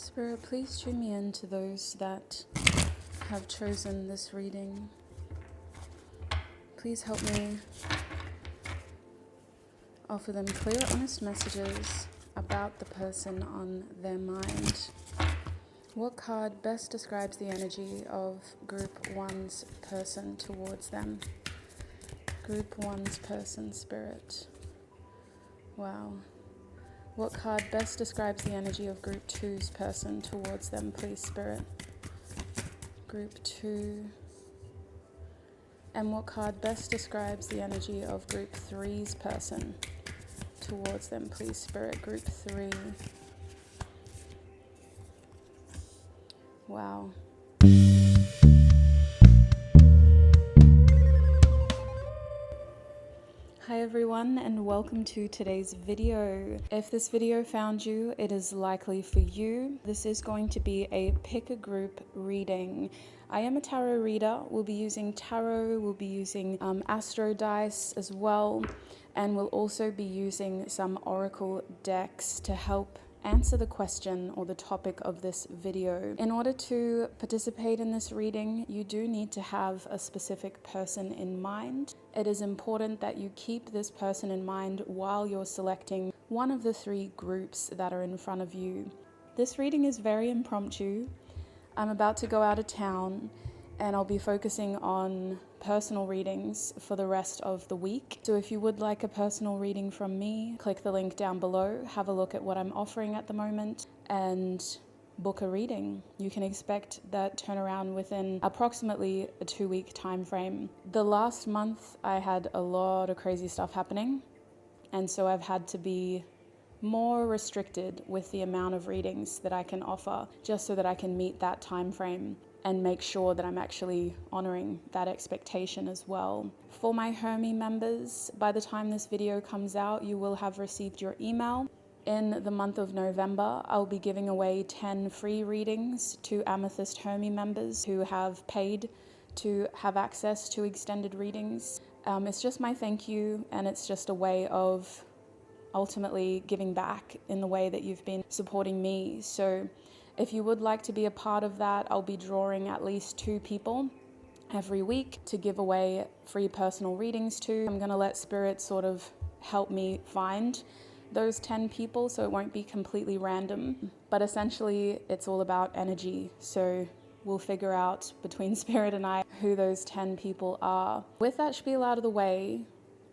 Spirit, please tune me in to those that have chosen this reading. Please help me offer them clear, honest messages about the person on their mind. What card best describes the energy of Group 1's person towards them? Group 1's person, Spirit. Wow. What card best describes the energy of Group 2's person towards them, please, Spirit? Group 2. And what card best describes the energy of Group 3's person towards them, please, Spirit? Group 3. Wow. Hi everyone, and welcome to today's video. If this video found you, it is likely for you. This is going to be a pick a group reading. I am a tarot reader. We'll be using tarot, we'll be using astro dice as well, and we'll also be using some oracle decks to help answer the question or the topic of this video. In order to participate in this reading, you do need to have a specific person in mind. It is important that you keep this person in mind while you're selecting one of the 3 groups that are in front of you. This reading is very impromptu. I'm about to go out of town and I'll be focusing on personal readings for the rest of the week. So if you would like a personal reading from me, click the link down below, have a look at what I'm offering at the moment, and book a reading. You can expect that turnaround within approximately a 2-week time frame. The last month I had a lot of crazy stuff happening, and so I've had to be more restricted with the amount of readings that I can offer, just so that I can meet that time frame and make sure that I'm actually honoring that expectation as well. For my Hermie members, by the time this video comes out, you will have received your email. In the month of November, I'll be giving away 10 free readings to Amethyst Hermie members who have paid to have access to extended readings. It's just my thank you, and it's just a way of ultimately giving back in the way that you've been supporting me. So if you would like to be a part of that, I'll be drawing at least 2 people every week to give away free personal readings to. I'm going to let Spirit sort of help me find those 10 people, so it won't be completely random. But essentially, it's all about energy. So we'll figure out between Spirit and I who those 10 people are. With that spiel out of the way,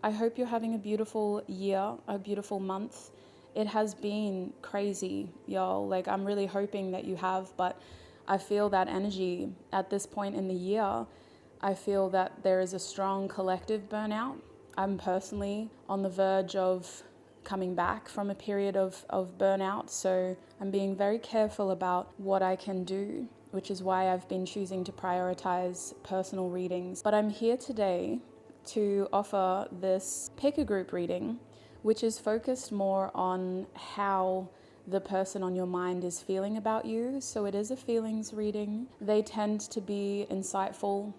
I hope you're having a beautiful year, a beautiful month. It has been crazy, y'all. Like, I'm really hoping that you have, but I feel that energy at this point in the year. I feel that there is a strong collective burnout. I'm personally on the verge of coming back from a period of burnout, so I'm being very careful about what I can do, which is why I've been choosing to prioritize personal readings. But I'm here today to offer this pick a group reading, which is focused more on how the person on your mind is feeling about you. So it is a feelings reading. They tend to be insightful.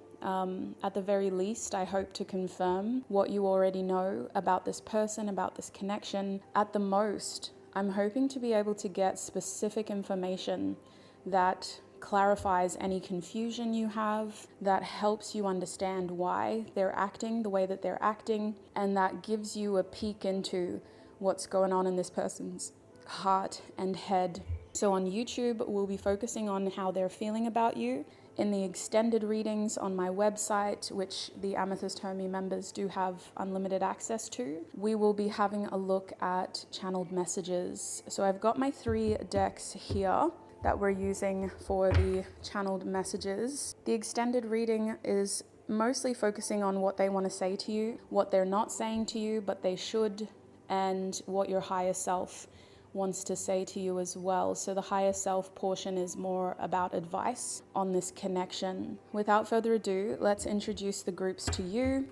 At the very least, I hope to confirm what you already know about this person, about this connection. At the most, I'm hoping to be able to get specific information that clarifies any confusion you have, that helps you understand why they're acting the way that they're acting, and that gives you a peek into what's going on in this person's heart and head. So on YouTube, we'll be focusing on how they're feeling about you. In the extended readings on my website, which the Amethyst Hermie members do have unlimited access to, we will be having a look at channeled messages. So I've got my 3 decks here that we're using for the channeled messages. The extended reading is mostly focusing on what they want to say to you, what they're not saying to you, but they should, and what your higher self wants to say to you as well. So the higher self portion is more about advice on this connection. Without further ado, let's introduce the groups to you.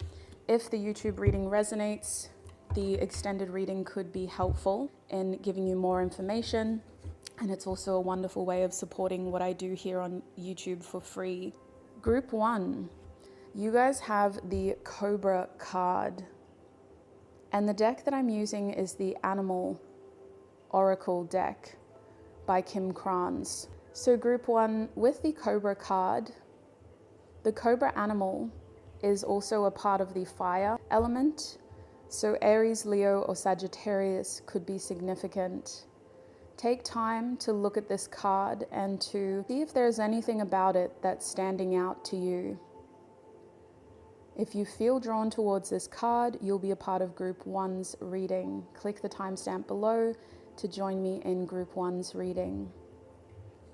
If the YouTube reading resonates, the extended reading could be helpful in giving you more information. And it's also a wonderful way of supporting what I do here on YouTube for free. Group 1, you guys have the Cobra card. And the deck that I'm using is the Animal Oracle deck by Kim Kranz. So group 1, with the Cobra card, the Cobra animal is also a part of the fire element. So Aries, Leo, or Sagittarius could be significant. Take time to look at this card and to see if there's anything about it that's standing out to you. If you feel drawn towards this card, you'll be a part of Group 1's reading. Click the timestamp below to join me in Group 1's reading.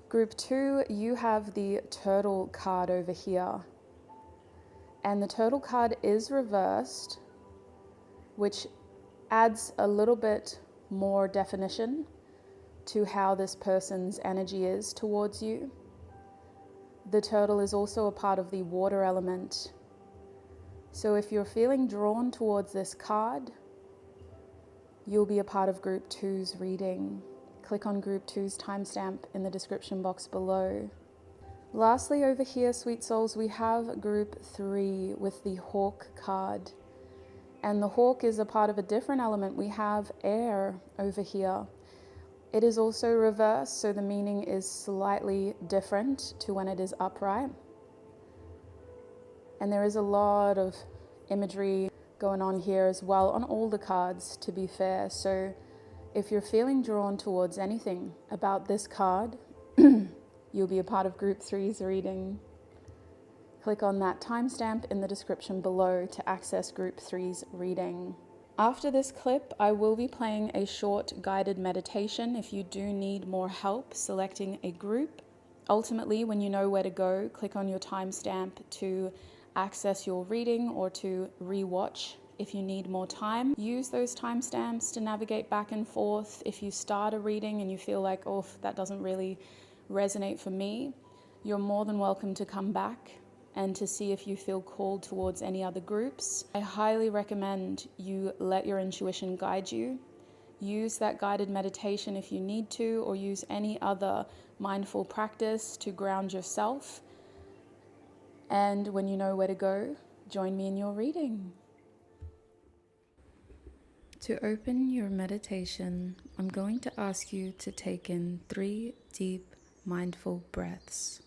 Group 2, you have the Turtle card over here. And the Turtle card is reversed, which adds a little bit more definition to how this person's energy is towards you. The Turtle is also a part of the water element. So if you're feeling drawn towards this card, you'll be a part of Group 2's reading. Click on Group 2's timestamp in the description box below. Lastly, over here, sweet souls, we have Group 3 with the Hawk card. And the Hawk is a part of a different element. We have air over here. It is also reversed, so the meaning is slightly different to when it is upright. And there is a lot of imagery going on here as well on all the cards, to be fair. So if you're feeling drawn towards anything about this card, you'll be a part of Group 3's reading. Click on that timestamp in the description below to access Group 3's reading. After this clip, I will be playing a short guided meditation if you do need more help selecting a group. Ultimately, when you know where to go, click on your timestamp to access your reading or to re-watch if you need more time. Use those timestamps to navigate back and forth. If you start a reading and you feel like, oh, that doesn't really resonate for me, you're more than welcome to come back and to see if you feel called towards any other groups. I highly recommend you let your intuition guide you. Use that guided meditation if you need to, or use any other mindful practice to ground yourself. And when you know where to go, join me in your reading. To open your meditation, I'm going to ask you to take in 3 deep, mindful breaths.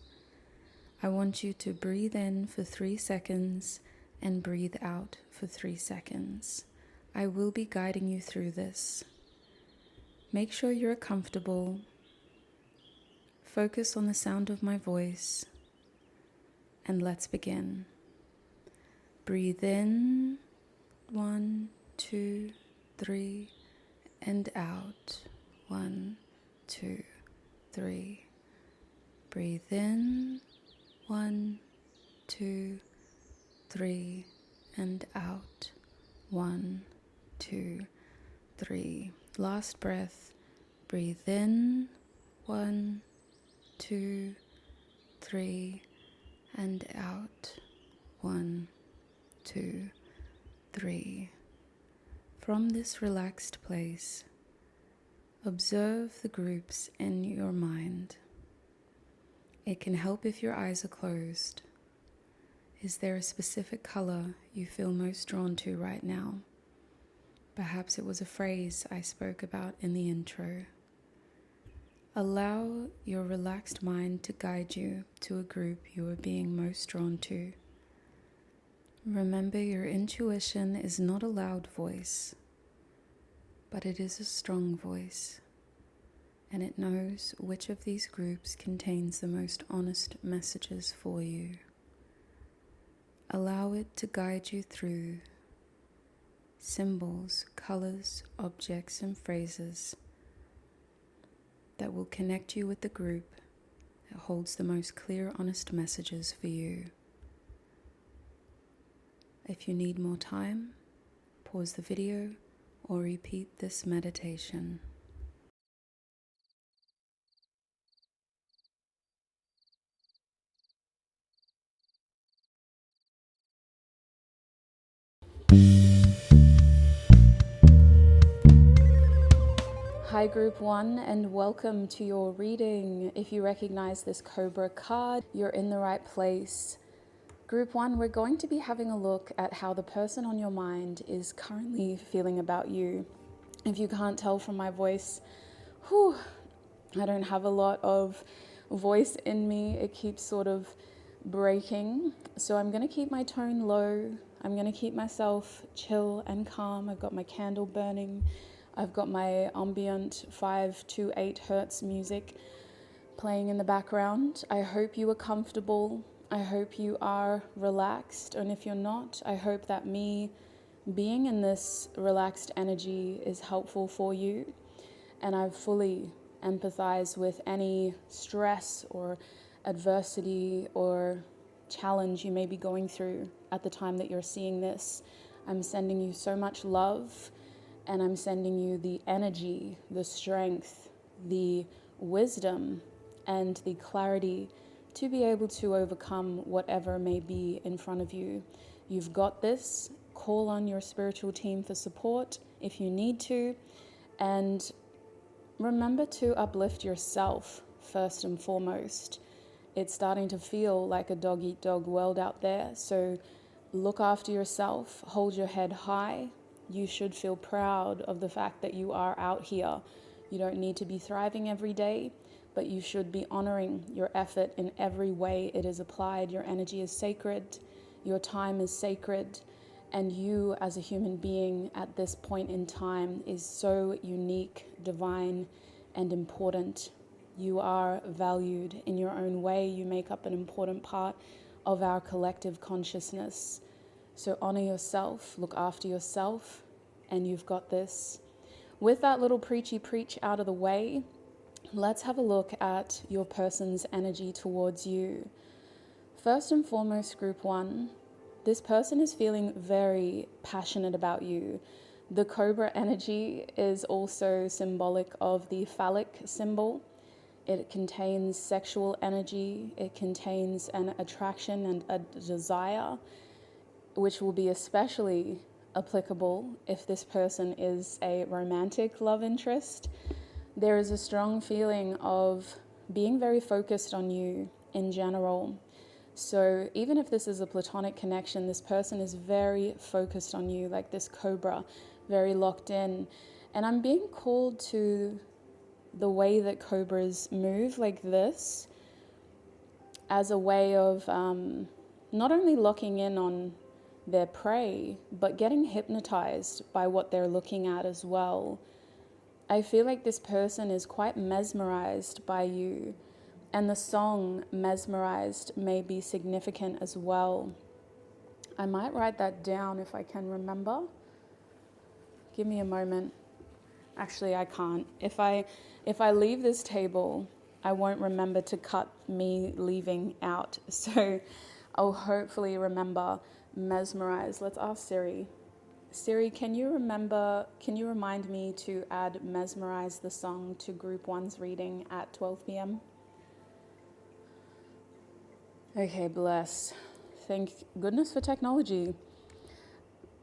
I want you to breathe in for 3 seconds and breathe out for 3 seconds. I will be guiding you through this. Make sure you're comfortable. Focus on the sound of my voice. And let's begin. Breathe in, 1, 2, 3, and out, 1, 2, 3. Breathe in, 1, 2, 3, and out, 1, 2, 3. Last breath. Breathe in, 1, 2, 3, and out, 1, 2, 3. From this relaxed place, observe the groups in your mind. It can help if your eyes are closed. Is there a specific color you feel most drawn to right now? Perhaps it was a phrase I spoke about in the intro. Allow your relaxed mind to guide you to a group you are being most drawn to. Remember, your intuition is not a loud voice, but it is a strong voice, and it knows which of these groups contains the most honest messages for you. Allow it to guide you through symbols, colors, objects, and phrases that will connect you with the group that holds the most clear, honest messages for you. If you need more time, pause the video or repeat this meditation. Hi Group 1, and welcome to your reading. If you recognize this Cobra card, you're in the right place. Group 1, we're going to be having a look at how the person on your mind is currently feeling about you. If you can't tell from my voice, I don't have a lot of voice in me. It keeps sort of breaking. So I'm going to keep my tone low. I'm going to keep myself chill and calm. I've got my candle burning. I've got my ambient 5 to 8 hertz music playing in the background. I hope you are comfortable. I hope you are relaxed. And if you're not, I hope that me being in this relaxed energy is helpful for you. And I fully empathize with any stress or adversity or challenge you may be going through at the time that you're seeing this. I'm sending you so much love, and I'm sending you the energy, the strength, the wisdom, and the clarity to be able to overcome whatever may be in front of you. You've got this. Call on your spiritual team for support if you need to, and remember to uplift yourself first and foremost. It's starting to feel like a dog-eat-dog world out there, so look after yourself, hold your head high. You should feel proud of the fact that you are out here. You don't need to be thriving every day, but you should be honoring your effort in every way it is applied. Your energy is sacred, your time is sacred, and you as a human being at this point in time is so unique, divine, and important. You are valued in your own way. You make up an important part of our collective consciousness. So honor yourself, look after yourself, and you've got this. With that little preachy preach out of the way, let's have a look at your person's energy towards you. First and foremost, group 1, this person is feeling very passionate about you. The cobra energy is also symbolic of the phallic symbol. It contains sexual energy. It contains an attraction and a desire, which will be especially applicable if this person is a romantic love interest. There is a strong feeling of being very focused on you in general. So even if this is a platonic connection, this person is very focused on you, like this cobra, very locked in. And I'm being called to the way that cobras move like this as a way of not only locking in on their prey, but getting hypnotized by what they're looking at as well. I feel like this person is quite mesmerized by you, and the song Mesmerized may be significant as well. I might write that down if I can remember. Give me a moment. Actually, I can't. If I leave this table, I won't remember to cut me leaving out. So I'll hopefully remember Mesmerized. Let's ask Siri. Siri, can you remind me to add Mesmerize the song to group 1's reading at 12 p.m.? Okay, bless. Thank goodness for technology.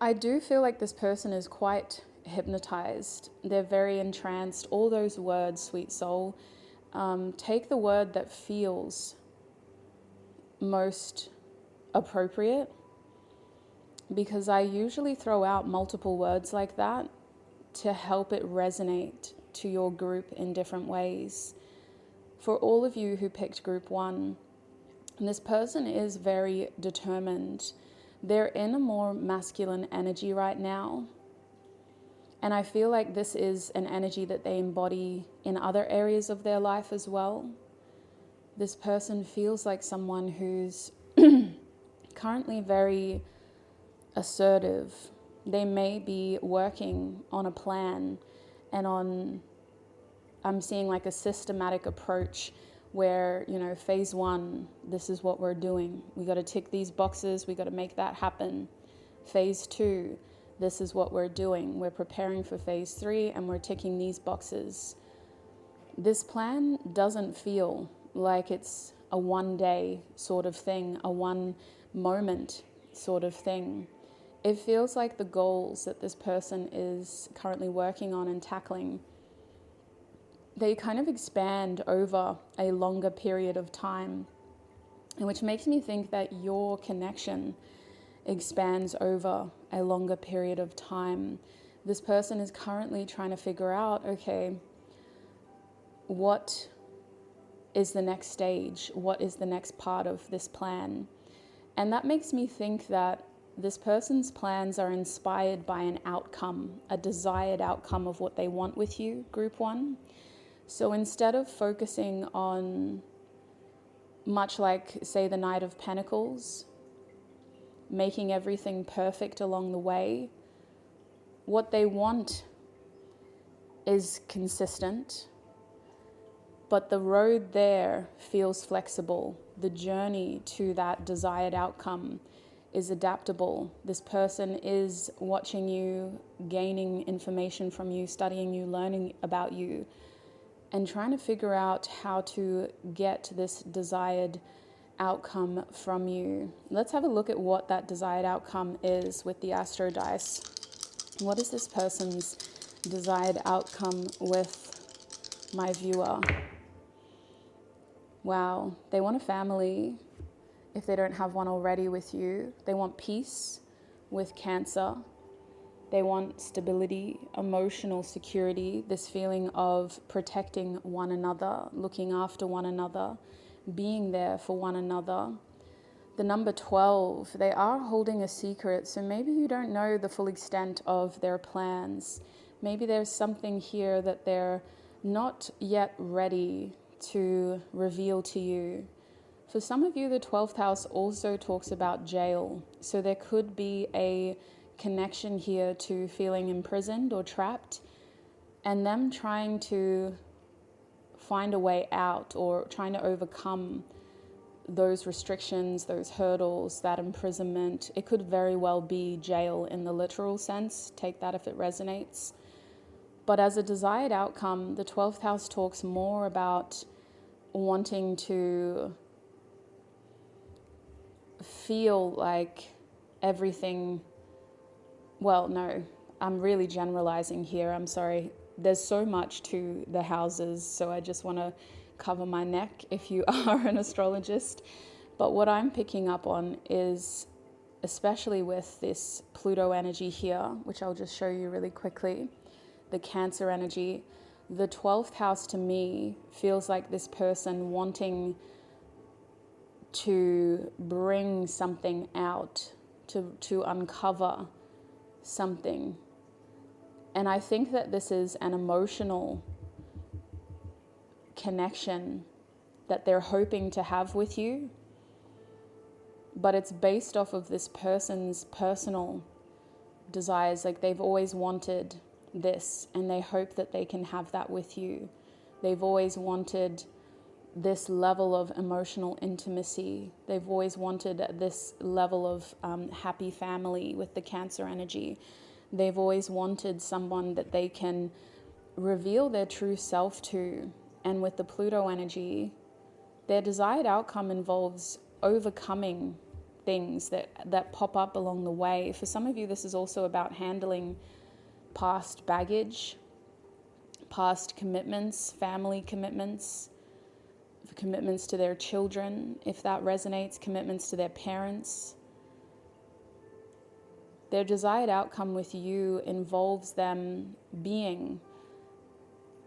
I do feel like this person is quite hypnotized. They're very entranced. All those words, sweet soul. Take the word that feels most appropriate, because I usually throw out multiple words like that to help it resonate to your group in different ways. For all of you who picked group 1, this person is very determined. They're in a more masculine energy right now. And I feel like this is an energy that they embody in other areas of their life as well. This person feels like someone who's currently very assertive. They may be working on a plan and I'm seeing like a systematic approach where, phase 1, this is what we're doing. We got to tick these boxes. We got to make that happen. Phase 2, this is what we're doing. We're preparing for phase 3 and we're ticking these boxes. This plan doesn't feel like it's a one-day sort of thing, a one-moment sort of thing. It feels like the goals that this person is currently working on and tackling, they kind of expand over a longer period of time, and which makes me think that your connection expands over a longer period of time. This person is currently trying to figure out, okay, what is the next stage? What is the next part of this plan? And that makes me think that this person's plans are inspired by an outcome, a desired outcome of what they want with you, group one. So instead of focusing on, much like, say, the Knight of Pentacles, making everything perfect along the way, what they want is consistent, but the road there feels flexible. The journey to that desired outcome is adaptable. This person is watching you, gaining information from you, studying you, learning about you, and trying to figure out how to get this desired outcome from you. Let's have a look at what that desired outcome is with the Astro Dice. What is this person's desired outcome with my viewer? Wow, they want a family if they don't have one already with you. They want peace with Cancer. They want stability, emotional security, this feeling of protecting one another, looking after one another, being there for one another. The number 12, they are holding a secret, so maybe you don't know the full extent of their plans. Maybe there's something here that they're not yet ready to reveal to you. For some of you, the 12th house also talks about jail. So there could be a connection here to feeling imprisoned or trapped, and them trying to find a way out or trying to overcome those restrictions, those hurdles, that imprisonment. It could very well be jail in the literal sense. Take that if it resonates. But as a desired outcome, the 12th house talks more about wanting to feel like everything, well, no, I'm really generalizing here. I'm sorry. There's so much to the houses, so I just want to cover my neck if you are an astrologist. But what I'm picking up on is, especially with this Pluto energy here, which I'll just show you really quickly, the Cancer energy, the 12th house to me feels like this person wanting to bring something out, to uncover something. And I think that this is an emotional connection that they're hoping to have with you, but it's based off of this person's personal desires. Like, they've always wanted this, and they hope that they can have that with you. They've always wanted this level of emotional intimacy. They've always wanted this level of happy family with the Cancer energy. They've always wanted someone that they can reveal their true self to. And with the Pluto energy, their desired outcome involves overcoming things that pop up along the way. For some of you, this is also about handling past baggage, past commitments, family commitments, commitments to their children, if that resonates, commitments to their parents. Their desired outcome with you involves them being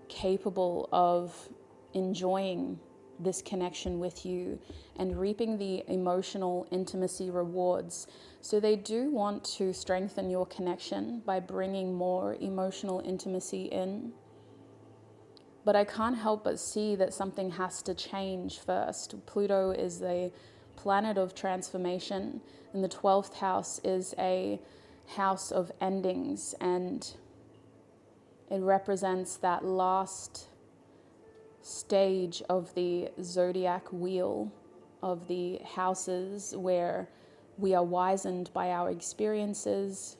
capable of enjoying this connection with you and reaping the emotional intimacy rewards. So they do want to strengthen your connection by bringing more emotional intimacy in. But I can't help but see that something has to change first. Pluto is the planet of transformation, and the 12th house is a house of endings, and it represents that last stage of the zodiac wheel of the houses where we are wizened by our experiences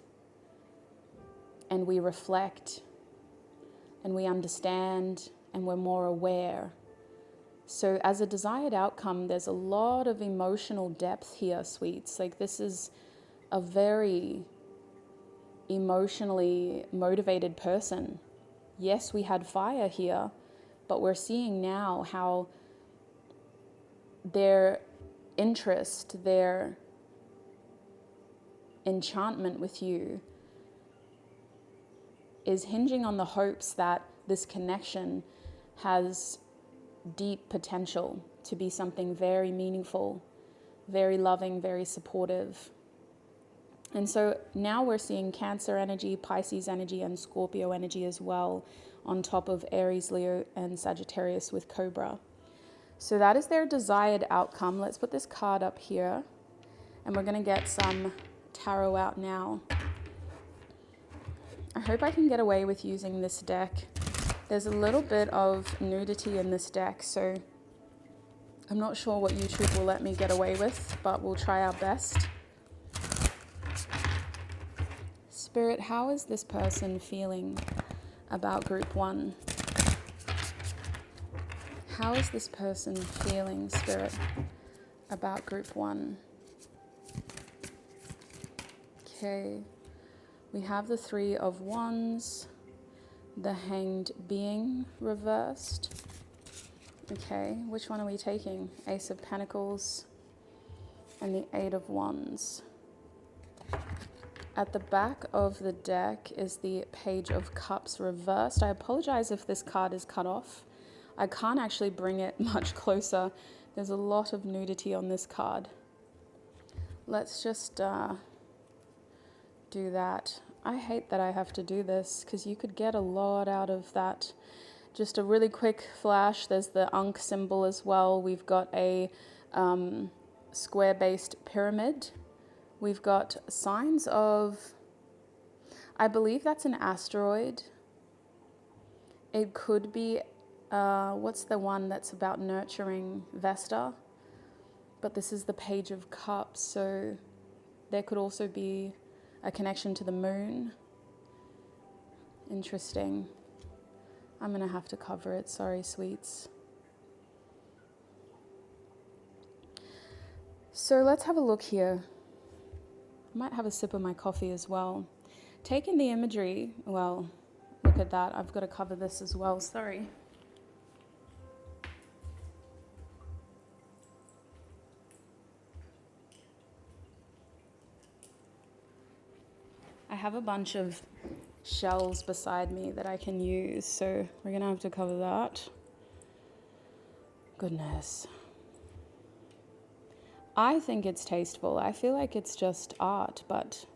and we reflect and we understand and we're more aware. So as a desired outcome, there's a lot of emotional depth here, sweets. Like, this is a very emotionally motivated person. Yes, we had fire here, but we're seeing now how their interest, their enchantment with you is hinging on the hopes that this connection has deep potential to be something very meaningful, very loving, very supportive. And so now we're seeing Cancer energy, Pisces energy, and Scorpio energy as well, on top of Aries, Leo, and Sagittarius with Cobra. So that is their desired outcome. Let's put this card up here, and we're going to get some tarot out now. I hope I can get away with using this deck. There's a little bit of nudity in this deck, so I'm not sure what YouTube will let me get away with, but we'll try our best. Spirit, how is this person feeling about group 1? How is this person feeling, Spirit, about group 1? Okay, we have the 3 of Wands, the Hanged Being reversed. Okay, which one are we taking? Ace of Pentacles and the 8 of Wands. At the back of the deck is the Page of Cups reversed. I apologize if this card is cut off. I can't actually bring it much closer. There's a lot of nudity on this card. Let's just do that. I hate that I have to do this because you could get a lot out of that. Just a really quick flash. There's the Ankh symbol as well. We've got a square-based pyramid. We've got signs of, I believe that's an asteroid. It could be, what's the one that's about nurturing? Vesta. But this is the Page of Cups, so there could also be a connection to the moon. Interesting. I'm going to have to cover it. Sorry, sweets. So let's have a look here. I might have a sip of my coffee as well. Taking the imagery, well, look at that. I've got to cover this as well. Sorry. I have a bunch of shells beside me that I can use, so we're going to have to cover that. Goodness. I think it's tasteful. I feel like it's just art, but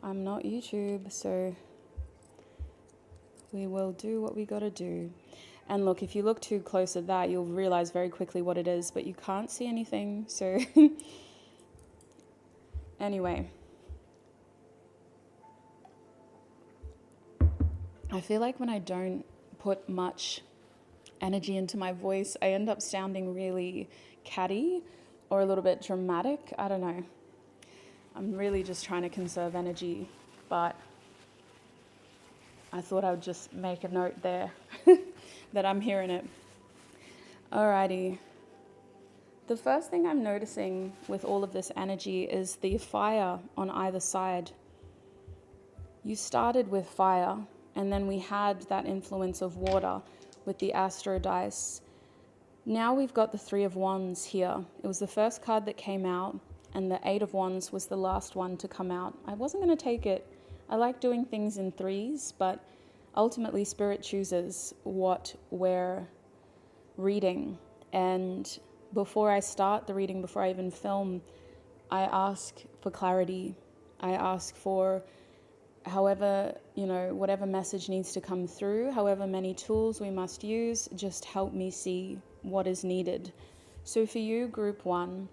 I'm not YouTube, so we will do what we gotta do. And look, if you look too close at that, you'll realize very quickly what it is, but you can't see anything, so anyway. I feel like when I don't put much energy into my voice, I end up sounding really catty or a little bit dramatic. I don't know. I'm really just trying to conserve energy, but I thought I would just make a note there that I'm hearing it. Alrighty. The first thing I'm noticing with all of this energy is the fire on either side. You started with fire, and then we had that influence of water with the Astro dice. Now we've got the 3 of Wands here. It was the first card that came out, and the 8 of Wands was the last one to come out. I wasn't going to take it. I like doing things in threes, but ultimately Spirit chooses what we're reading. And before I start the reading, before I even film, I ask for clarity. I ask for however, whatever message needs to come through, however many tools we must use, just help me see what is needed. So for you, group 1,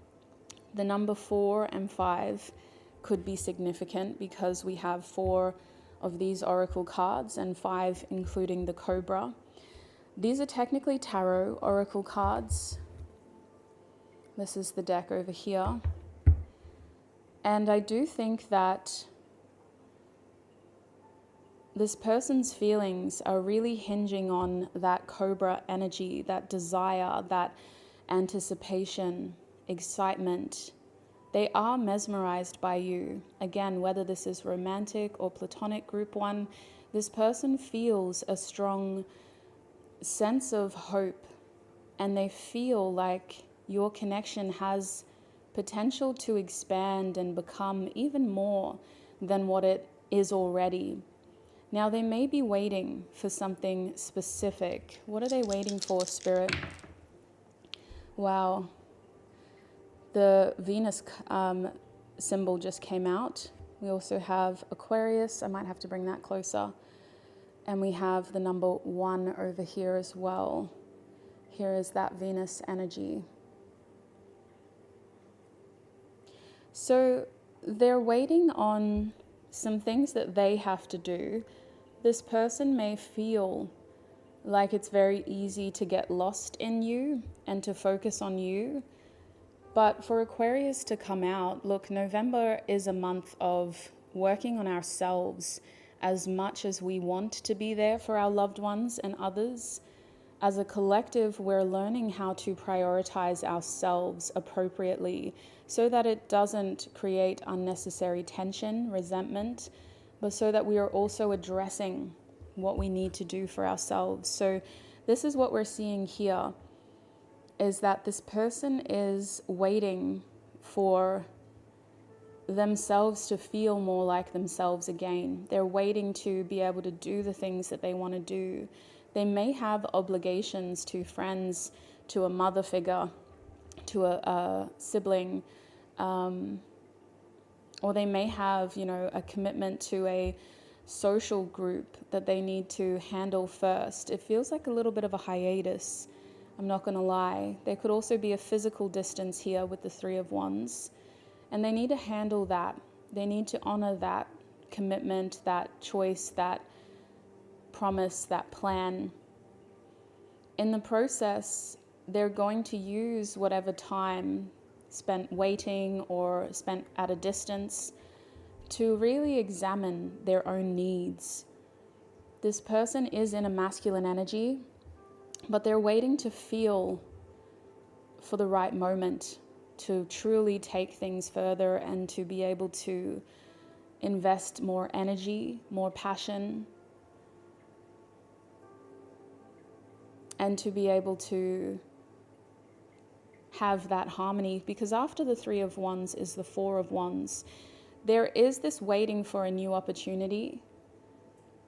the number 4 and 5 could be significant because we have 4 of these oracle cards and 5 including the Cobra. These are technically tarot oracle cards. This is the deck over here. And I do think that this person's feelings are really hinging on that Cobra energy, that desire, that anticipation, excitement. They are mesmerized by you. Again, whether this is romantic or platonic, group 1, this person feels a strong sense of hope, and they feel like your connection has potential to expand and become even more than what it is already. Now, they may be waiting for something specific. What are they waiting for, Spirit? Wow. The Venus symbol just came out. We also have Aquarius. I might have to bring that closer. And we have the number 1 over here as well. Here is that Venus energy. So they're waiting on some things that they have to do. This person may feel like it's very easy to get lost in you and to focus on you. But for Aquarius to come out, look, November is a month of working on ourselves as much as we want to be there for our loved ones and others. As a collective, we're learning how to prioritize ourselves appropriately so that it doesn't create unnecessary tension, resentment, but so that we are also addressing what we need to do for ourselves. So this is what we're seeing here, is that this person is waiting for themselves to feel more like themselves again. They're waiting to be able to do the things that they want to do. They may have obligations to friends, to a mother figure, to a sibling, or they may have, a commitment to a social group that they need to handle first. It feels like a little bit of a hiatus, I'm not going to lie. There could also be a physical distance here with the 3 of Wands, and they need to handle that. They need to honor that commitment, that choice, that promise, that plan. In the process, they're going to use whatever time spent waiting or spent at a distance to really examine their own needs. This person is in a masculine energy, but they're waiting to feel for the right moment to truly take things further and to be able to invest more energy, more passion, and to be able to have that harmony. Because after the 3 of Wands is the 4 of Wands. There is this waiting for a new opportunity.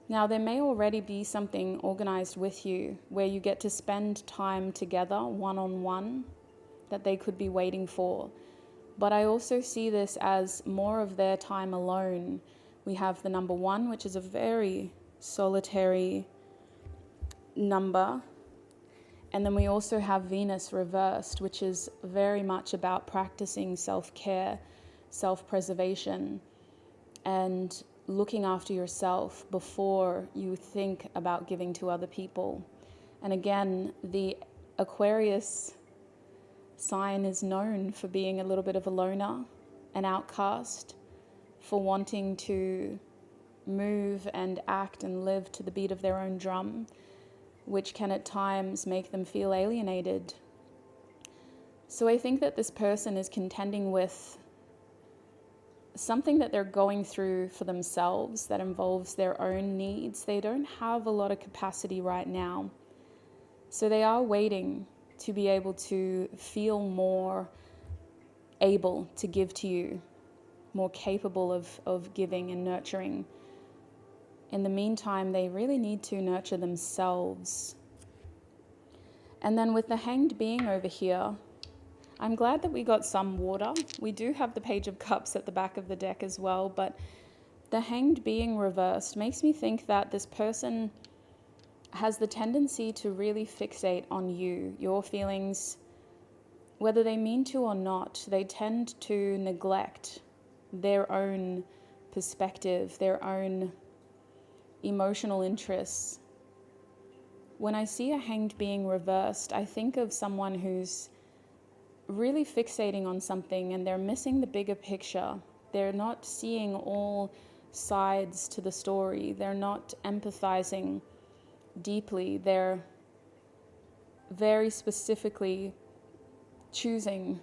Now, there may already be something organized with you where you get to spend time together one-on-one that they could be waiting for. But I also see this as more of their time alone. We have the number 1, which is a very solitary number. And then we also have Venus reversed, which is very much about practicing self-care, self-preservation, and looking after yourself before you think about giving to other people. And again, the Aquarius sign is known for being a little bit of a loner, an outcast, for wanting to move and act and live to the beat of their own drum, which can at times make them feel alienated. So I think that this person is contending with something that they're going through for themselves that involves their own needs. They don't have a lot of capacity right now. So they are waiting to be able to feel more able to give to you, more capable of giving and nurturing. In the meantime, they really need to nurture themselves. And then with the Hanged Being over here, I'm glad that we got some water. We do have the Page of Cups at the back of the deck as well, but the Hanged Being reversed makes me think that this person has the tendency to really fixate on you, your feelings, whether they mean to or not. They tend to neglect their own perspective, their own emotional interests. When I see a Hanged Being reversed, I think of someone who's really fixating on something and they're missing the bigger picture. They're not seeing all sides to the story. They're not empathizing deeply. They're very specifically choosing,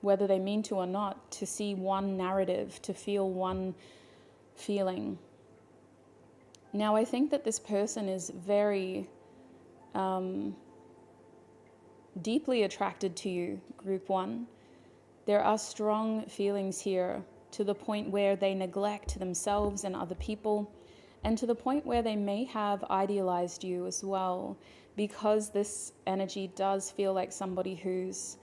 whether they mean to or not, to see one narrative, to feel one feeling. Now, I think that this person is very deeply attracted to you, Group 1. There are strong feelings here to the point where they neglect themselves and other people, and to the point where they may have idealized you as well, because this energy does feel like somebody who's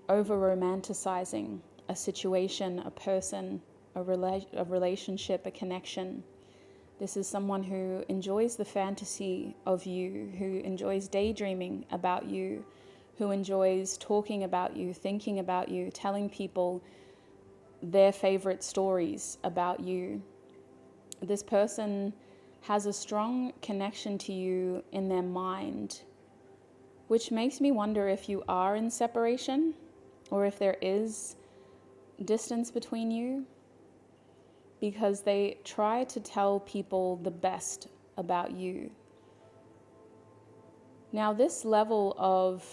over romanticizing a situation, a person, a relationship, a connection. This is someone who enjoys the fantasy of you, who enjoys daydreaming about you, who enjoys talking about you, thinking about you, telling people their favorite stories about you. This person has a strong connection to you in their mind, which makes me wonder if you are in separation or if there is distance between you, because they try to tell people the best about you. Now, this level of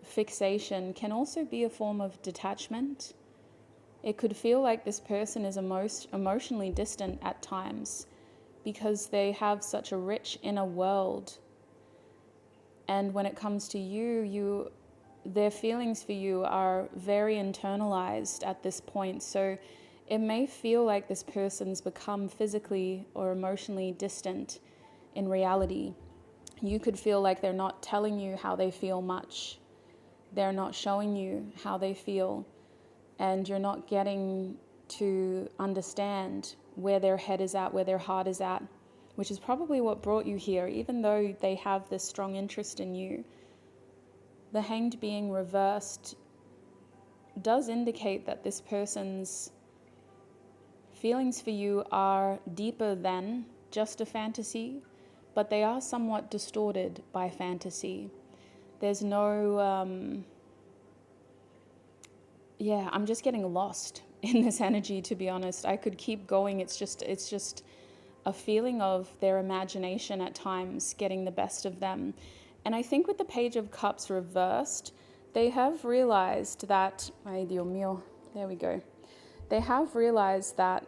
fixation can also be a form of detachment. It could feel like this person is emotionally distant at times because they have such a rich inner world. And when it comes to you, their feelings for you are very internalized at this point. So it may feel like this person's become physically or emotionally distant in reality. You could feel like they're not telling you how they feel much. They're not showing you how they feel. And you're not getting to understand where their head is at, where their heart is at, which is probably what brought you here, even though they have this strong interest in you. The Hanged being reversed does indicate that this person's feelings for you are deeper than just a fantasy, but they are somewhat distorted by fantasy. There's no, I'm just getting lost in this energy, to be honest. I could keep going. It's just a feeling of their imagination at times getting the best of them. And I think with the Page of Cups reversed, they have realized that, ay Dios mío, there we go. They have realized that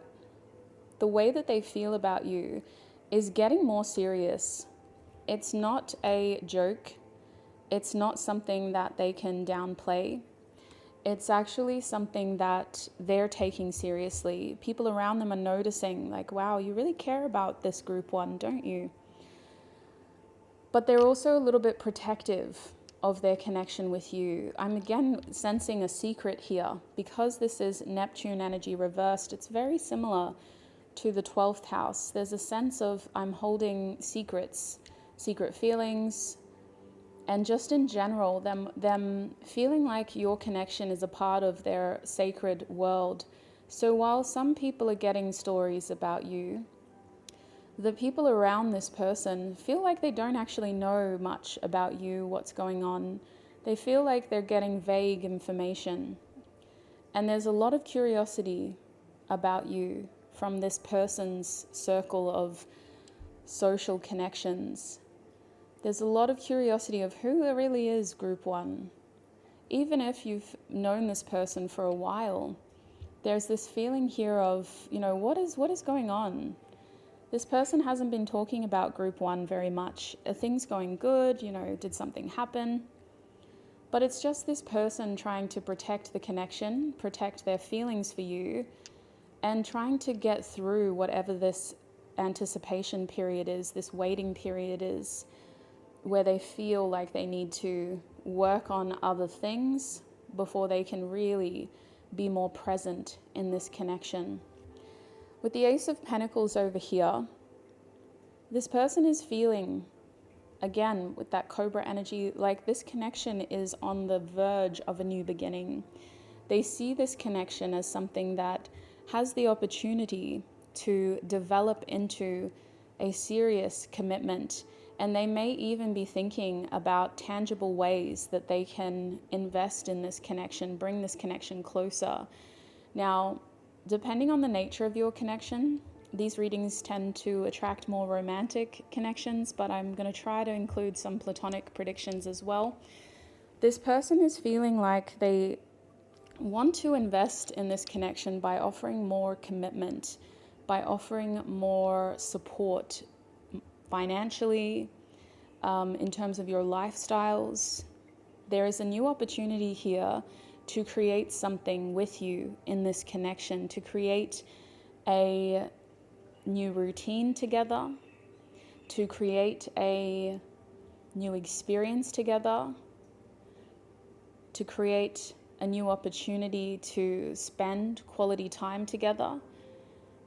the way that they feel about you is getting more serious. It's not a joke. It's not something that they can downplay. It's actually something that they're taking seriously. People around them are noticing, like, wow, you really care about this group one, don't you? But they're also a little bit protective of their connection with you. I'm again sensing a secret here. Because this is Neptune energy reversed, it's very similar to the 12th house. There's a sense of I'm holding secrets, secret feelings, and just in general, them feeling like your connection is a part of their sacred world. So while some people are getting stories about you, the people around this person feel like they don't actually know much about you, what's going on. They feel like they're getting vague information. And there's a lot of curiosity about you from this person's circle of social connections. There's a lot of curiosity of who really is group one. Even if you've known this person for a while, there's this feeling here of, what is going on? This person hasn't been talking about group one very much. Are things going good? Did something happen? But it's just this person trying to protect the connection, protect their feelings for you, and trying to get through whatever this anticipation period is, this waiting period is, where they feel like they need to work on other things before they can really be more present in this connection. With the Ace of Pentacles over here, this person is feeling, again, with that Cobra energy, like this connection is on the verge of a new beginning. They see this connection as something that has the opportunity to develop into a serious commitment. And they may even be thinking about tangible ways that they can invest in this connection, bring this connection closer. Now, depending on the nature of your connection, these readings tend to attract more romantic connections, but I'm going to try to include some platonic predictions as well. This person is feeling like they want to invest in this connection by offering more commitment, by offering more support financially, in terms of your lifestyles. There is a new opportunity here to create something with you in this connection, to create a new routine together, to create a new experience together, to create a new opportunity to spend quality time together.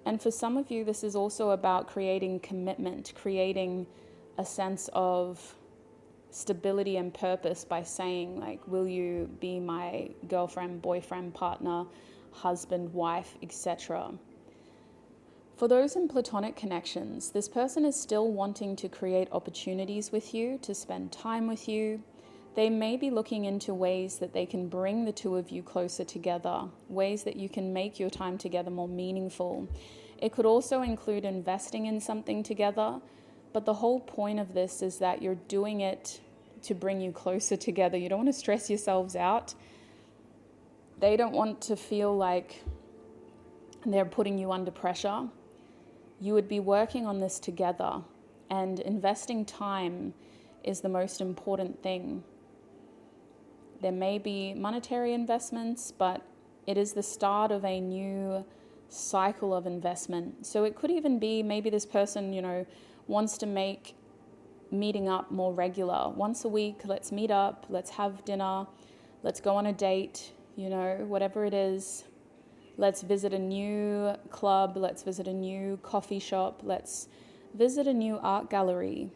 And for some of you, this is also about creating commitment, creating a sense of stability and purpose by saying, like, will you be my girlfriend, boyfriend, partner, husband, wife, etc. For those in platonic connections, this person is still wanting to create opportunities with you, to spend time with you. They may be looking into ways that they can bring the two of you closer together, ways that you can make your time together more meaningful. It could also include investing in something together, but the whole point of this is that you're doing it to bring you closer together. You don't want to stress yourselves out. They don't want to feel like they're putting you under pressure. You would be working on this together, and investing time is the most important thing. There may be monetary investments, but it is the start of a new cycle of investment. So it could even be maybe this person, wants to make meeting up more regular. Once a week, let's meet up, let's have dinner, let's go on a date, whatever it is. Let's visit a new club, let's visit a new coffee shop, let's visit a new art gallery.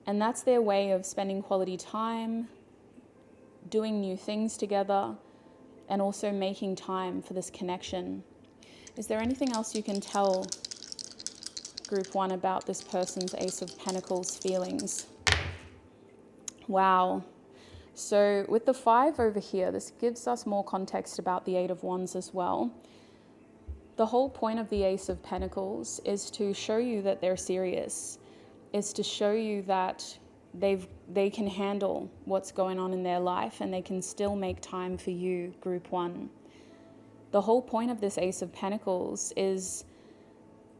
And that's their way of spending quality time, doing new things together, and also making time for this connection. Is there anything else you can tell Group 1 about this person's Ace of Pentacles feelings? Wow. So with the 5 over here, this gives us more context about the 8 of Wands as well. The whole point of the Ace of Pentacles is to show you that they're serious, is to show you that they can handle what's going on in their life and they can still make time for you, Group 1. The whole point of this Ace of Pentacles is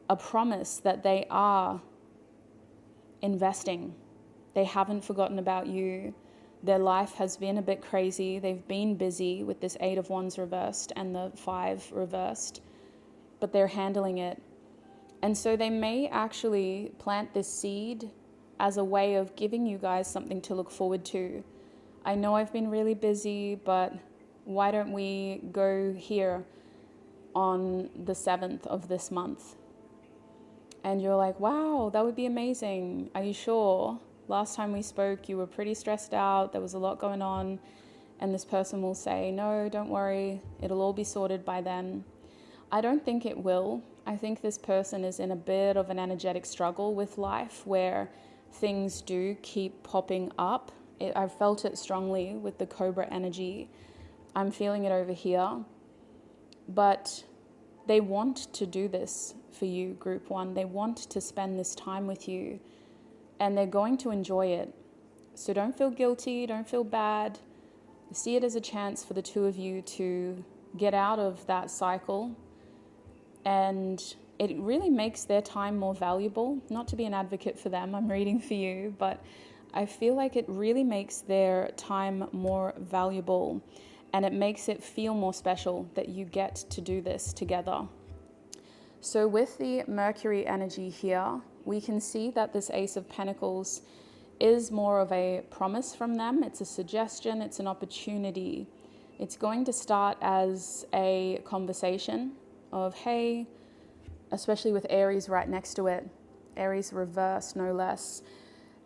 a promise that they are investing. They haven't forgotten about you. Their life has been a bit crazy. They've been busy with this 8 of Wands reversed and the 5 reversed, but they're handling it. And so they may actually plant this seed as a way of giving you guys something to look forward to. I know I've been really busy, but why don't we go here on the 7th of this month? And you're like, wow, that would be amazing. Are you sure? Last time we spoke, you were pretty stressed out. There was a lot going on. And this person will say, no, don't worry. It'll all be sorted by then. I don't think it will. I think this person is in a bit of an energetic struggle with life where things do keep popping up. I've felt it strongly with the Cobra energy. I'm feeling it over here. But they want to do this for you, Group 1. They want to spend this time with you. And they're going to enjoy it. So don't feel guilty, don't feel bad. See it as a chance for the two of you to get out of that cycle. And it really makes their time more valuable. Not to be an advocate for them, I'm reading for you, but I feel like it really makes their time more valuable. And it makes it feel more special that you get to do this together. So with the Mercury energy here, we can see that this Ace of Pentacles is more of a promise from them. It's a suggestion, it's an opportunity. It's going to start as a conversation of, hey, especially with Aries right next to it, Aries reverse, no less.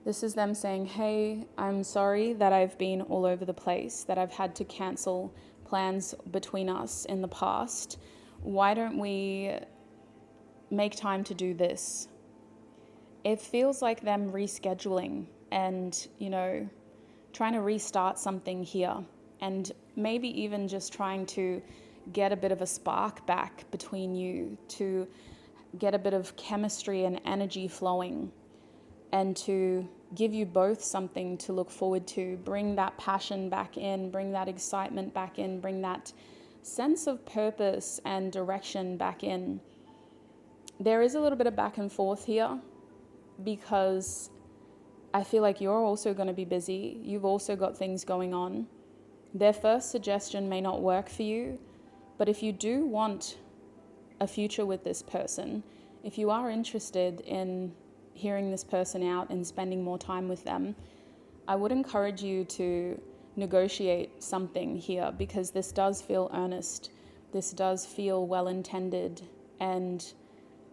This is them saying, hey, I'm sorry that I've been all over the place, that I've had to cancel plans between us in the past. Why don't we make time to do this? It feels like them rescheduling and, trying to restart something here, and maybe even just trying to get a bit of a spark back between you, to get a bit of chemistry and energy flowing, and to give you both something to look forward to, bring that passion back in, bring that excitement back in, bring that sense of purpose and direction back in. There is a little bit of back and forth here because I feel like you're also going to be busy. You've also got things going on. Their first suggestion may not work for you, but if you do want a future with this person, if you are interested in hearing this person out and spending more time with them, I would encourage you to negotiate something here, because this does feel earnest. This does feel well-intended, and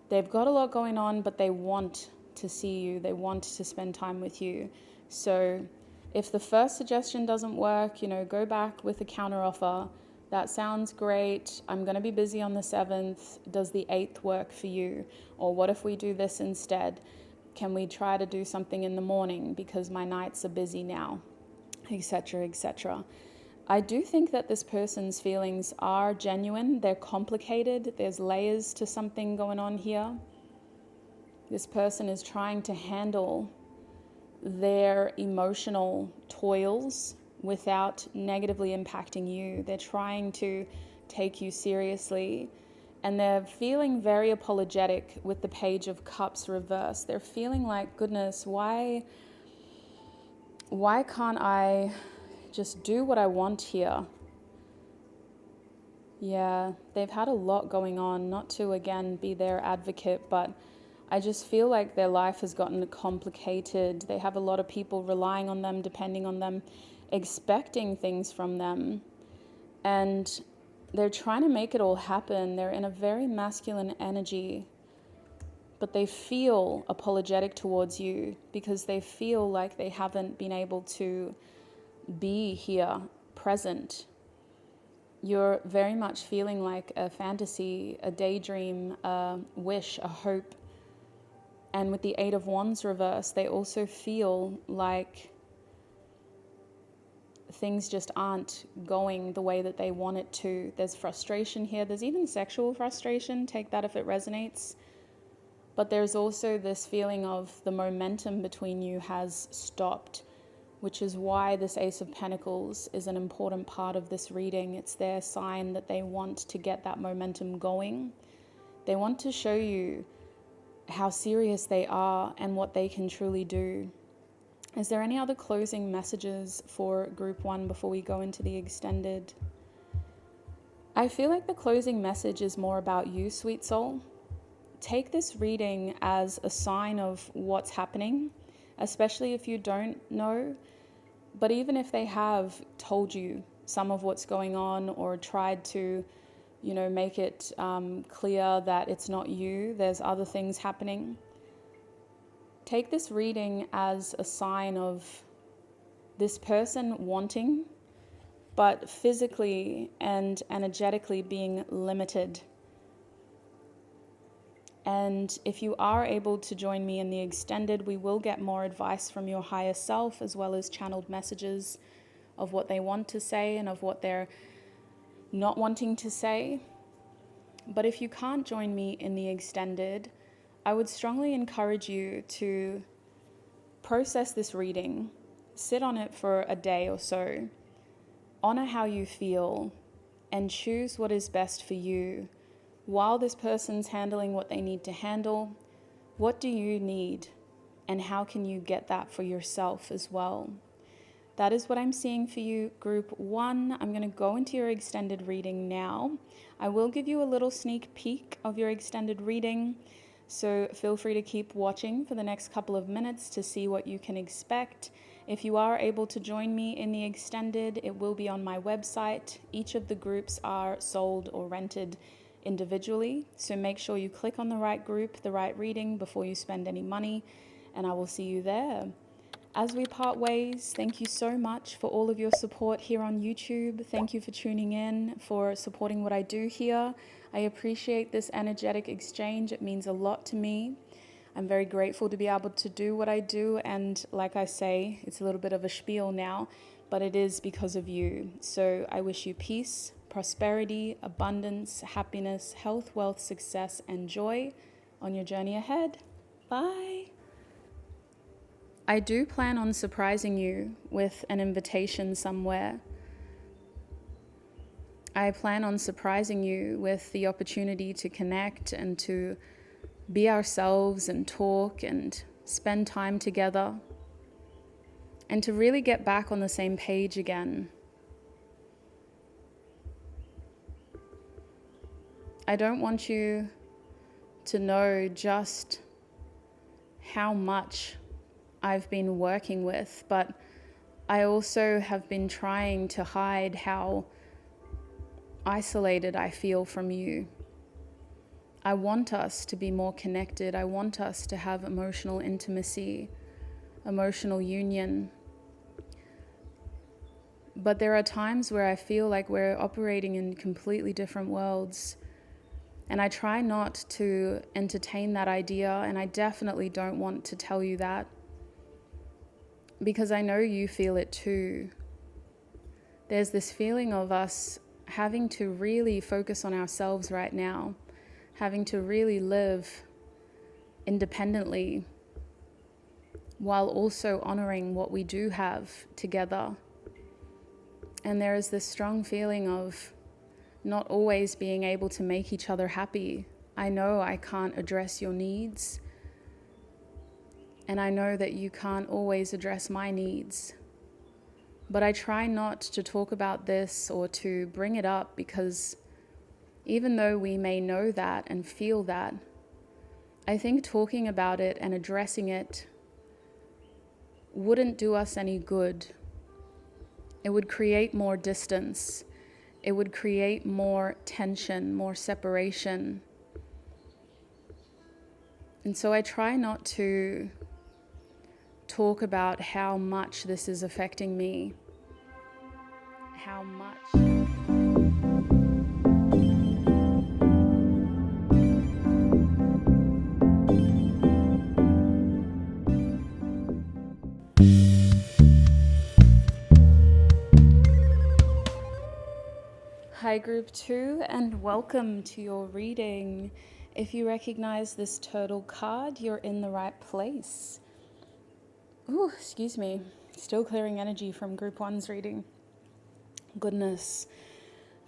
they've got a lot going on, but they want to see you. They want to spend time with you. So if the first suggestion doesn't work, go back with a counteroffer. That sounds great. I'm going to be busy on the 7th. Does the 8th work for you? Or what if we do this instead? Can we try to do something in the morning because my nights are busy now, etc., etc. I do think that this person's feelings are genuine. They're complicated. There's layers to something going on here. This person is trying to handle their emotional toils without negatively impacting you. They're trying to take you seriously, and they're feeling very apologetic with the Page of Cups reversed. They're feeling like, goodness, why can't I just do what I want here? Yeah, they've had a lot going on. Not to, again, be their advocate, but I just feel like their life has gotten complicated. They have a lot of people relying on them, depending on them, expecting things from them. And they're trying to make it all happen. They're in a very masculine energy, but they feel apologetic towards you because they feel like they haven't been able to be here, present. You're very much feeling like a fantasy, a daydream, a wish, a hope. And with the 8 of Wands reversed, they also feel like things just aren't going the way that they want it to. There's frustration here. There's even sexual frustration. Take that if it resonates. But there's also this feeling of the momentum between you has stopped, which is why this Ace of Pentacles is an important part of this reading. It's their sign that they want to get that momentum going. They want to show you how serious they are and what they can truly do. Is there any other closing messages for group 1 before we go into the extended? I feel like the closing message is more about you, sweet soul. Take this reading as a sign of what's happening, especially if you don't know. But even if they have told you some of what's going on or tried to, make it clear that it's not you, there's other things happening. Take this reading as a sign of this person wanting, but physically and energetically being limited. And if you are able to join me in the extended, we will get more advice from your higher self, as well as channeled messages of what they want to say and of what they're not wanting to say. But if you can't join me in the extended, I would strongly encourage you to process this reading, sit on it for a day or so, honor how you feel, and choose what is best for you. While this person's handling what they need to handle, what do you need, and how can you get that for yourself as well? That is what I'm seeing for you, group 1. I'm going to go into your extended reading now. I will give you a little sneak peek of your extended reading, so feel free to keep watching for the next couple of minutes to see what you can expect. If you are able to join me in the extended, it will be on my website. Each of the groups are sold or rented individually, so make sure you click on the right group, the right reading before you spend any money, and I will see you there. As we part ways, thank you so much for all of your support here on YouTube. Thank you for tuning in, for supporting what I do here. I appreciate this energetic exchange. It means a lot to me. I'm very grateful to be able to do what I do, and like I say, it's a little bit of a spiel now, but it is because of you. So I wish you peace, prosperity, abundance, happiness, health, wealth, success, and joy on your journey ahead. Bye. I do plan on surprising you with an invitation somewhere. I plan on surprising you with the opportunity to connect and to be ourselves and talk and spend time together and to really get back on the same page again. I don't want you to know just how much I've been working with, but I also have been trying to hide how isolated I feel from you. I want us to be more connected. I want us to have emotional intimacy, emotional union. But there are times where I feel like we're operating in completely different worlds. And I try not to entertain that idea, and I definitely don't want to tell you that, because I know you feel it too. There's this feeling of us having to really focus on ourselves right now, having to really live independently while also honoring what we do have together. And there is this strong feeling of not always being able to make each other happy. I know I can't address your needs, and I know that you can't always address my needs. But I try not to talk about this or to bring it up, because even though we may know that and feel that, I think talking about it and addressing it wouldn't do us any good. It would create more distance. It would create more tension, more separation. And so I try not to talk about how much this is affecting me. How much. Hi Group 2, and welcome to your reading. If you recognize this turtle card, you're in the right place. Ooh, excuse me. Still clearing energy from Group 1's reading. Goodness.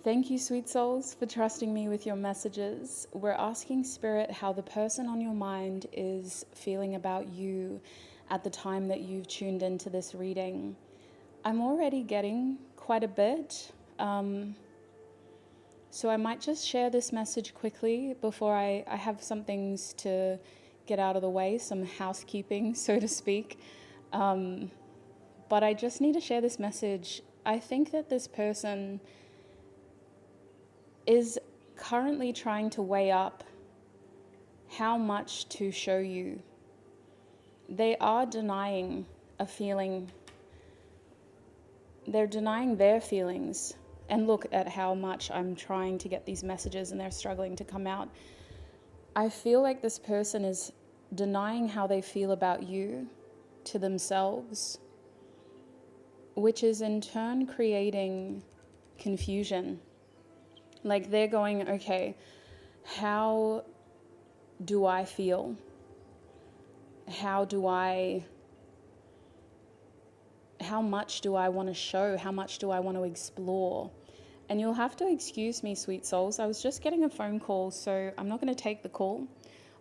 Thank you, sweet souls, for trusting me with your messages. We're asking Spirit how the person on your mind is feeling about you at the time that you've tuned into this reading. I'm already getting quite a bit. So I might just share this message quickly before I have some things to get out of the way, some housekeeping, so to speak. But I just need to share this message. I think that this person is currently trying to weigh up how much to show you. They are denying a feeling. They're denying their feelings. And look at how much I'm trying to get these messages and they're struggling to come out. I feel like this person is denying how they feel about you to themselves, which is in turn creating confusion. Like they're going, okay, how do I feel? How much do I want to show? How much do I want to explore? And you'll have to excuse me, sweet souls. I was just getting a phone call, so I'm not going to take the call.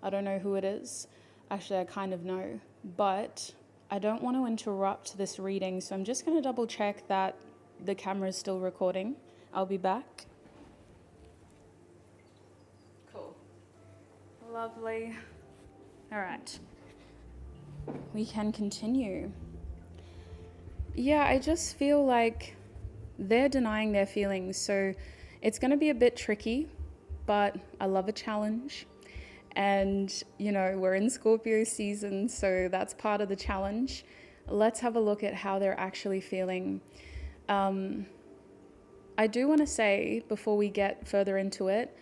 I don't know who it is. Actually, I kind of know. But I don't want to interrupt this reading, so I'm just going to double check that the camera is still recording. I'll be back. Cool. Lovely. All right. We can continue. Yeah, I just feel like they're denying their feelings, so it's going to be a bit tricky, but I love a challenge. And, you know, we're in Scorpio season, so that's part of the challenge. Let's have a look at how they're actually feeling. I do want to say, before we get further into it,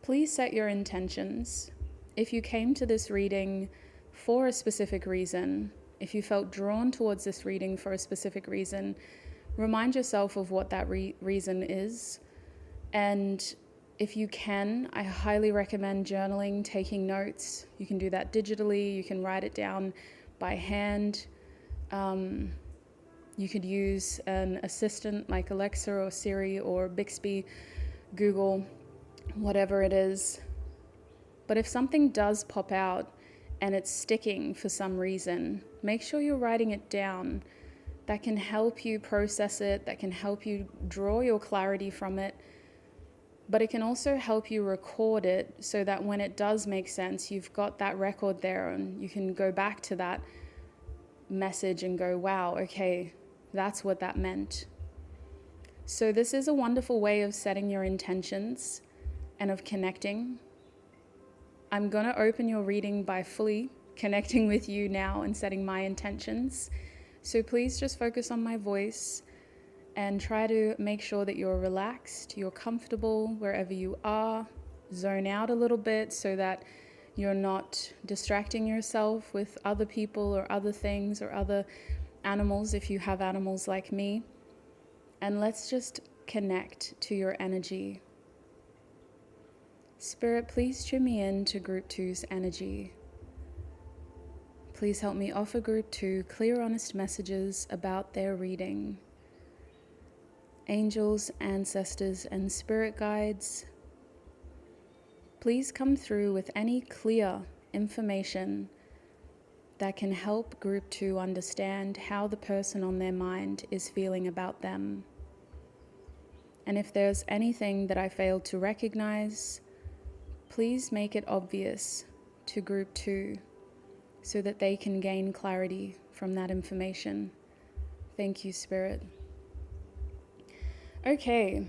please set your intentions. If you came to this reading for a specific reason, if you felt drawn towards this reading for a specific reason, remind yourself of what that reason is. And if you can, I highly recommend journaling, taking notes. You can do that digitally. You can write it down by hand. You could use an assistant like Alexa or Siri or Bixby, Google, whatever it is. But if something does pop out and it's sticking for some reason, make sure you're writing it down. That can help you process it, that can help you draw your clarity from it. but it can also help you record it so that when it does make sense, you've got that record there and you can go back to that message and go, wow, okay, that's what that meant. So this is a wonderful way of setting your intentions and of connecting. I'm going to open your reading by fully connecting with you now and setting my intentions. So please just focus on my voice and try to make sure that you're relaxed, you're comfortable wherever you are. Zone out a little bit so that you're not distracting yourself with other people or other things or other animals if you have animals like me. And let's just connect to your energy. Spirit, please tune me in to Group 2's energy. Please help me offer Group 2 clear, honest messages about their reading. Angels, ancestors, and spirit guides, please come through with any clear information that can help Group 2 understand how the person on their mind is feeling about them. And if there's anything that I failed to recognize, please make it obvious to Group 2 so that they can gain clarity from that information. Thank you, Spirit. Okay,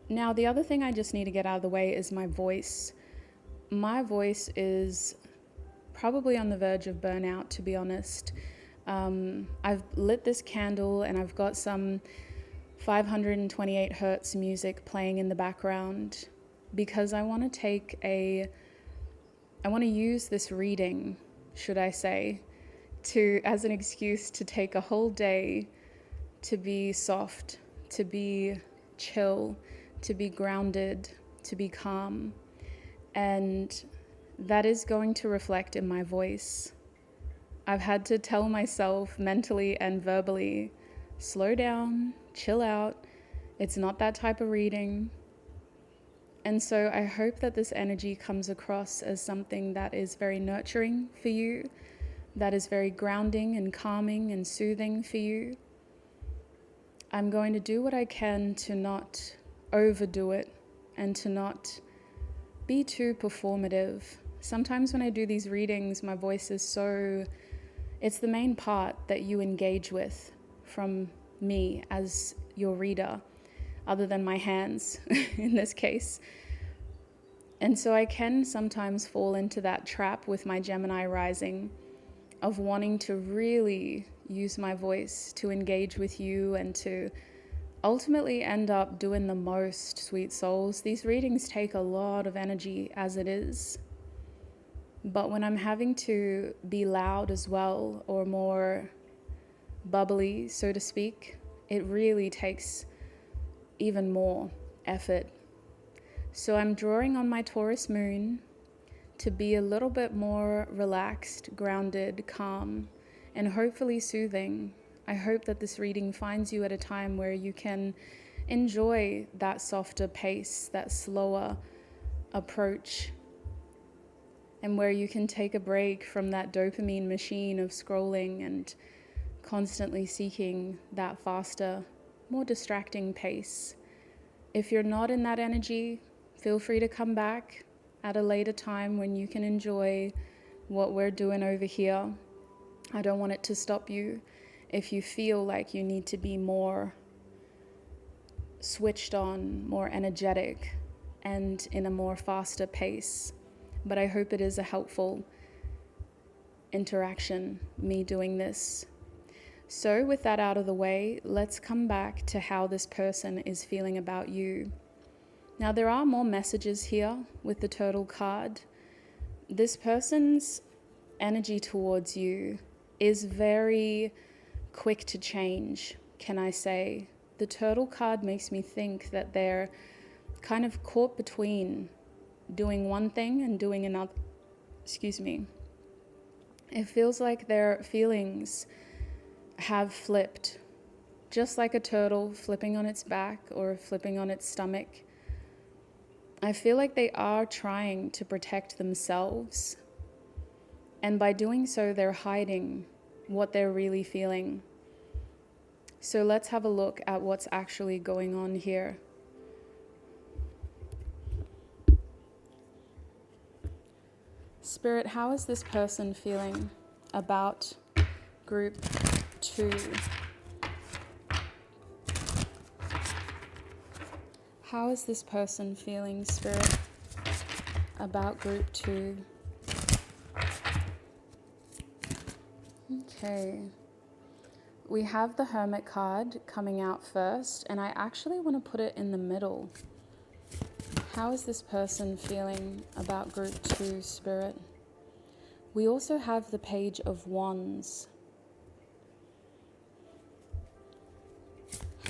now the other thing I just need to get out of the way is my voice. My voice is probably on the verge of burnout, to be honest. I've lit this candle and I've got some 528 hertz music playing in the background because I want to use this reading, should I say, as an excuse to take a whole day to be soft, to be chill, to be grounded, to be calm. And that is going to reflect in my voice. I've had to tell myself mentally and verbally, slow down, chill out. It's not that type of reading. And so I hope that this energy comes across as something that is very nurturing for you, that is very grounding and calming and soothing for you. I'm going to do what I can to not overdo it and to not be too performative. Sometimes when I do these readings, my voice is it's the main part that you engage with from me as your reader, other than my hands in this case. And so I can sometimes fall into that trap with my Gemini rising of wanting to really use my voice to engage with you and to ultimately end up doing the most, sweet souls. These readings take a lot of energy as it is. But when I'm having to be loud as well, or more bubbly, so to speak, it really takes even more effort. So I'm drawing on my Taurus moon to be a little bit more relaxed, grounded, calm, and hopefully soothing. I hope that this reading finds you at a time where you can enjoy that softer pace, that slower approach, and where you can take a break from that dopamine machine of scrolling and constantly seeking that faster, more distracting pace. If you're not in that energy, feel free to come back at a later time when you can enjoy what we're doing over here. I don't want it to stop you if you feel like you need to be more switched on, more energetic, and in a more faster pace. But I hope it is a helpful interaction, me doing this. So with that out of the way, let's come back to how this person is feeling about you. Now there are more messages here with the Turtle card. This person's energy towards you is very quick to change, can I say. The Turtle card makes me think that they're kind of caught between doing one thing and doing another. It feels like their feelings have flipped, just like a turtle flipping on its back or flipping on its stomach. I feel like they are trying to protect themselves, and by doing so, they're hiding what they're really feeling. So let's have a look at what's actually going on here. Spirit, how is this person feeling about group 2? How is this person feeling, Spirit, about group 2? Okay. We have the Hermit card coming out first, and I actually want to put it in the middle. How is this person feeling about group 2, Spirit? We also have the Page of Wands.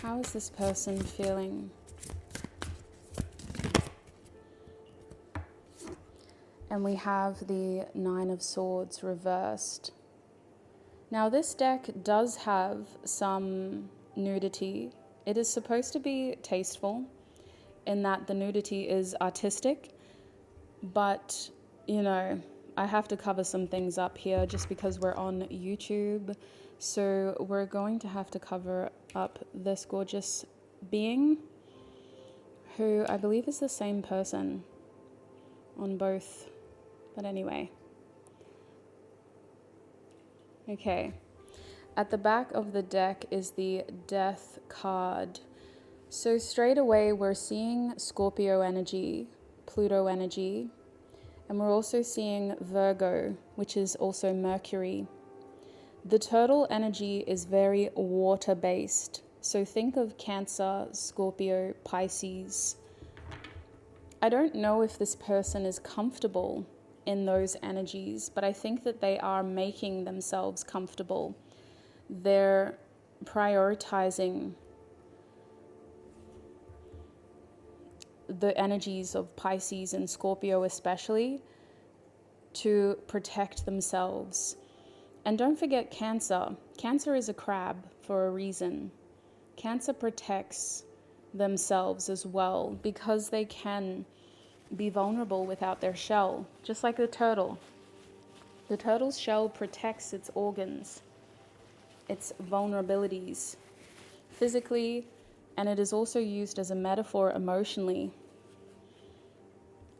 How is this person feeling? And we have the Nine of Swords reversed. Now this deck does have some nudity. It is supposed to be tasteful in that the nudity is artistic, but you know, I have to cover some things up here just because we're on YouTube. So we're going to have to cover up this gorgeous being who I believe is the same person on both. But anyway. Okay. At the back of the deck is the Death card. So straight away we're seeing Scorpio energy, Pluto energy, and we're also seeing Virgo, which is also Mercury. The turtle energy is very water-based. So think of Cancer, Scorpio, Pisces. I don't know if this person is comfortable in those energies, but I think that they are making themselves comfortable. They're prioritizing the energies of Pisces and Scorpio especially to protect themselves. And don't forget Cancer. Cancer is a crab for a reason. Cancer protects themselves as well because they can be vulnerable without their shell, just like the turtle. The turtle's shell protects its organs, its vulnerabilities, physically, and it is also used as a metaphor emotionally.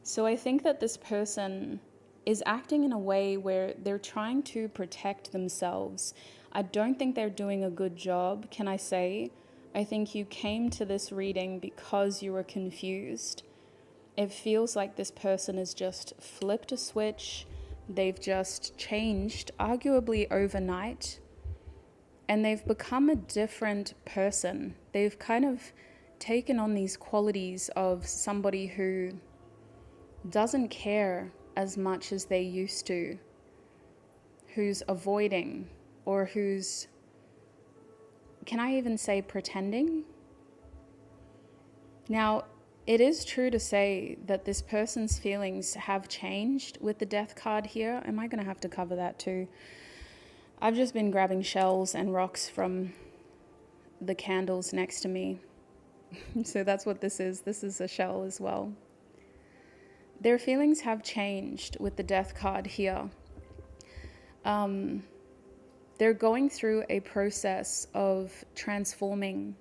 So I think that this person is acting in a way where they're trying to protect themselves. I don't think they're doing a good job, can I say? I think you came to this reading because you were confused. It feels like this person has just flipped a switch. They've just changed, arguably overnight, and they've become a different person. They've kind of taken on these qualities of somebody who doesn't care as much as they used to, who's avoiding, or who's, can I even say pretending? Now, it is true to say that this person's feelings have changed with the Death card here. Am I going to have to cover that too? I've just been grabbing shells and rocks from the candles next to me. So that's what this is. This is a shell as well. Their feelings have changed with the Death card here. They're going through a process of transforming,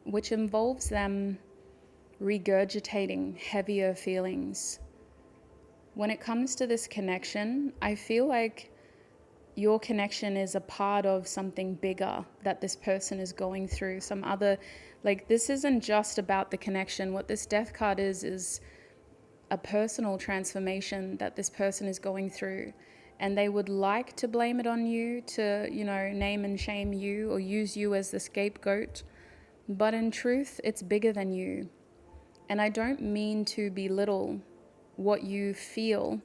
which involves them regurgitating heavier feelings. When it comes to this connection, I feel like your connection is a part of something bigger that this person is going through. Some other, like, this isn't just about the connection. What this Death card is a personal transformation that this person is going through. And they would like to blame it on you, to, you know, name and shame you or use you as the scapegoat. But in truth, it's bigger than you. And I don't mean to belittle what you feel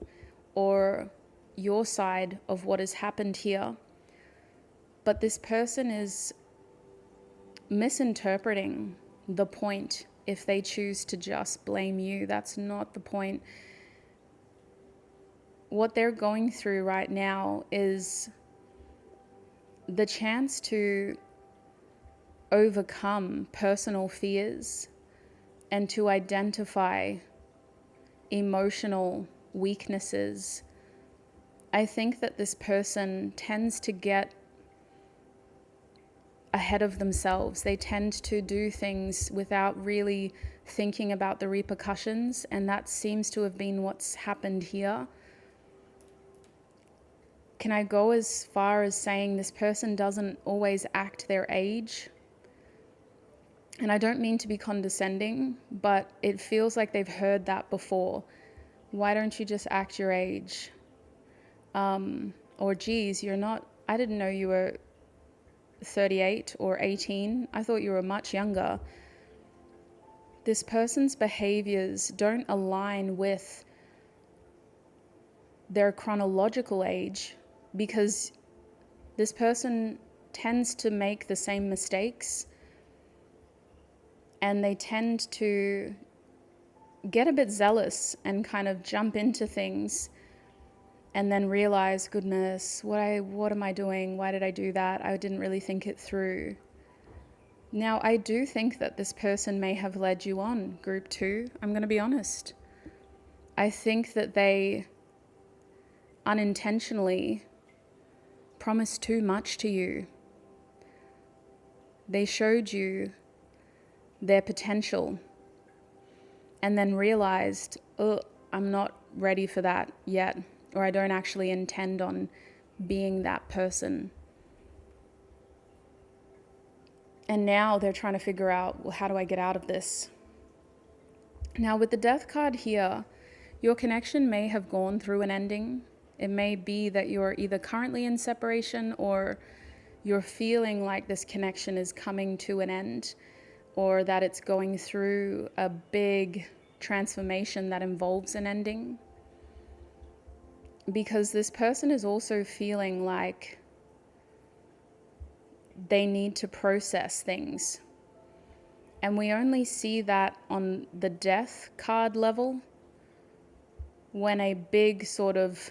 or your side of what has happened here. But this person is misinterpreting the point if they choose to just blame you. That's not the point. What they're going through right now is the chance to overcome personal fears and to identify emotional weaknesses. I think that this person tends to get ahead of themselves. They tend to do things without really thinking about the repercussions, and that seems to have been what's happened here. Can I go as far as saying this person doesn't always act their age? And I don't mean to be condescending, but it feels like they've heard that before. Why don't you just act your age? Or geez, I didn't know you were 38 or 18. I thought you were much younger. This person's behaviors don't align with their chronological age, because this person tends to make the same mistakes, and they tend to get a bit zealous and kind of jump into things and then realize, goodness, what am I doing? Why did I do that? I didn't really think it through. Now, I do think that this person may have led you on, group 2. I'm going to be honest. I think that they unintentionally promised too much to you. They showed you their potential and then realized, oh, I'm not ready for that yet, or I don't actually intend on being that person. And now they're trying to figure out, well, how do I get out of this? Now, with the Death card here, your connection may have gone through an ending. It may be that you're either currently in separation, or you're feeling like this connection is coming to an end, or that it's going through a big transformation that involves an ending. Because this person is also feeling like they need to process things. And we only see that on the Death card level when a big sort of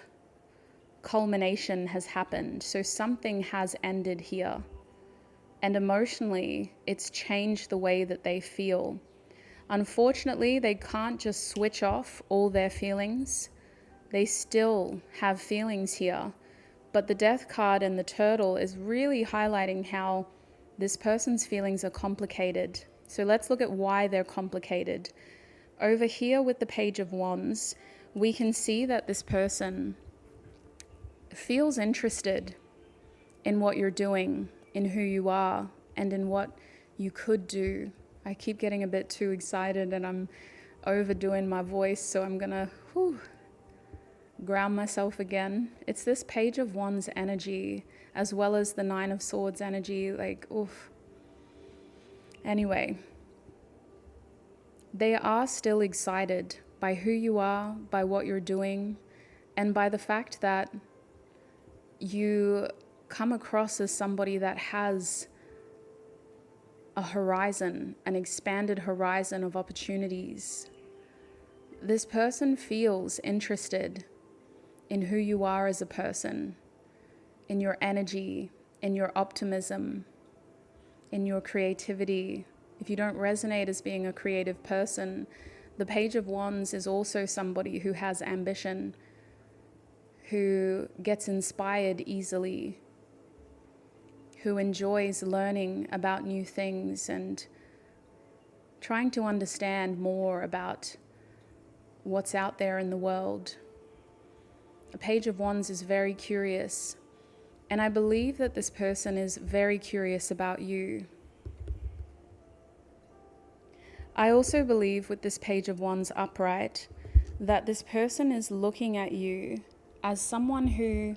culmination has happened. So something has ended here. And emotionally, it's changed the way that they feel. Unfortunately, they can't just switch off all their feelings. They still have feelings here. But the Death card and the Turtle is really highlighting how this person's feelings are complicated. So let's look at why they're complicated. Over here with the Page of Wands, we can see that this person feels interested in what you're doing, in who you are, and in what you could do. I keep getting a bit too excited and I'm overdoing my voice, so I'm gonna ground myself again. It's this Page of Wands energy, as well as the Nine of Swords energy, like, oof. Anyway, they are still excited by who you are, by what you're doing, and by the fact that you come across as somebody that has a horizon, an expanded horizon of opportunities. This person feels interested in who you are as a person, in your energy, in your optimism, in your creativity. If you don't resonate as being a creative person, the Page of Wands is also somebody who has ambition, who gets inspired easily, who enjoys learning about new things and trying to understand more about what's out there in the world. The Page of Wands is very curious, and I believe that this person is very curious about you. I also believe with this Page of Wands upright that this person is looking at you as someone who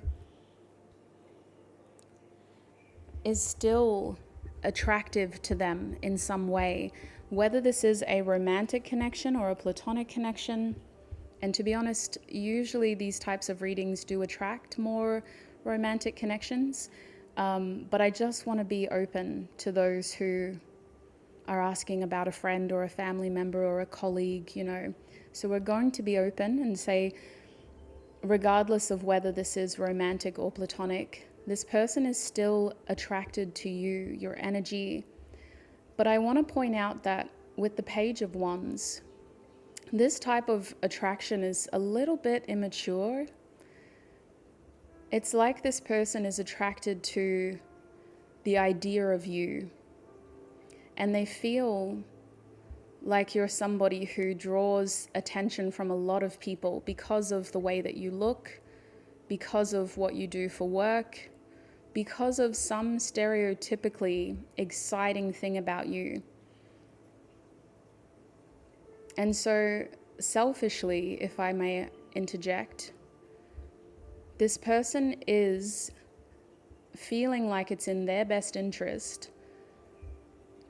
is still attractive to them in some way, whether this is a romantic connection or a platonic connection. And to be honest, usually these types of readings do attract more romantic connections, but I just want to be open to those who are asking about a friend or a family member or a colleague, So we're going to be open and say, regardless of whether this is romantic or platonic, this person is still attracted to you, your energy. But I want to point out that with the Page of Wands, this type of attraction is a little bit immature. It's like this person is attracted to the idea of you, and they feel like you're somebody who draws attention from a lot of people because of the way that you look, because of what you do for work, because of some stereotypically exciting thing about you. And so, selfishly, if I may interject, this person is feeling like it's in their best interest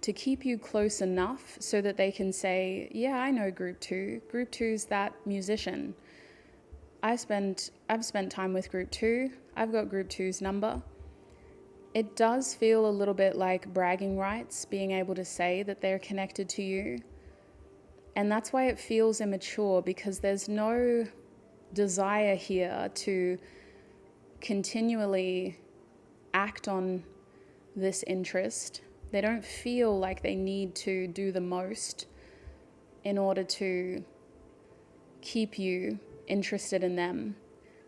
to keep you close enough so that they can say, yeah, I know Group 2. Group 2's that musician. I've spent time with Group 2. I've got Group 2's number. It does feel a little bit like bragging rights, being able to say that they're connected to you. And that's why it feels immature, because there's no desire here to continually act on this interest. They don't feel like they need to do the most in order to keep you interested in them.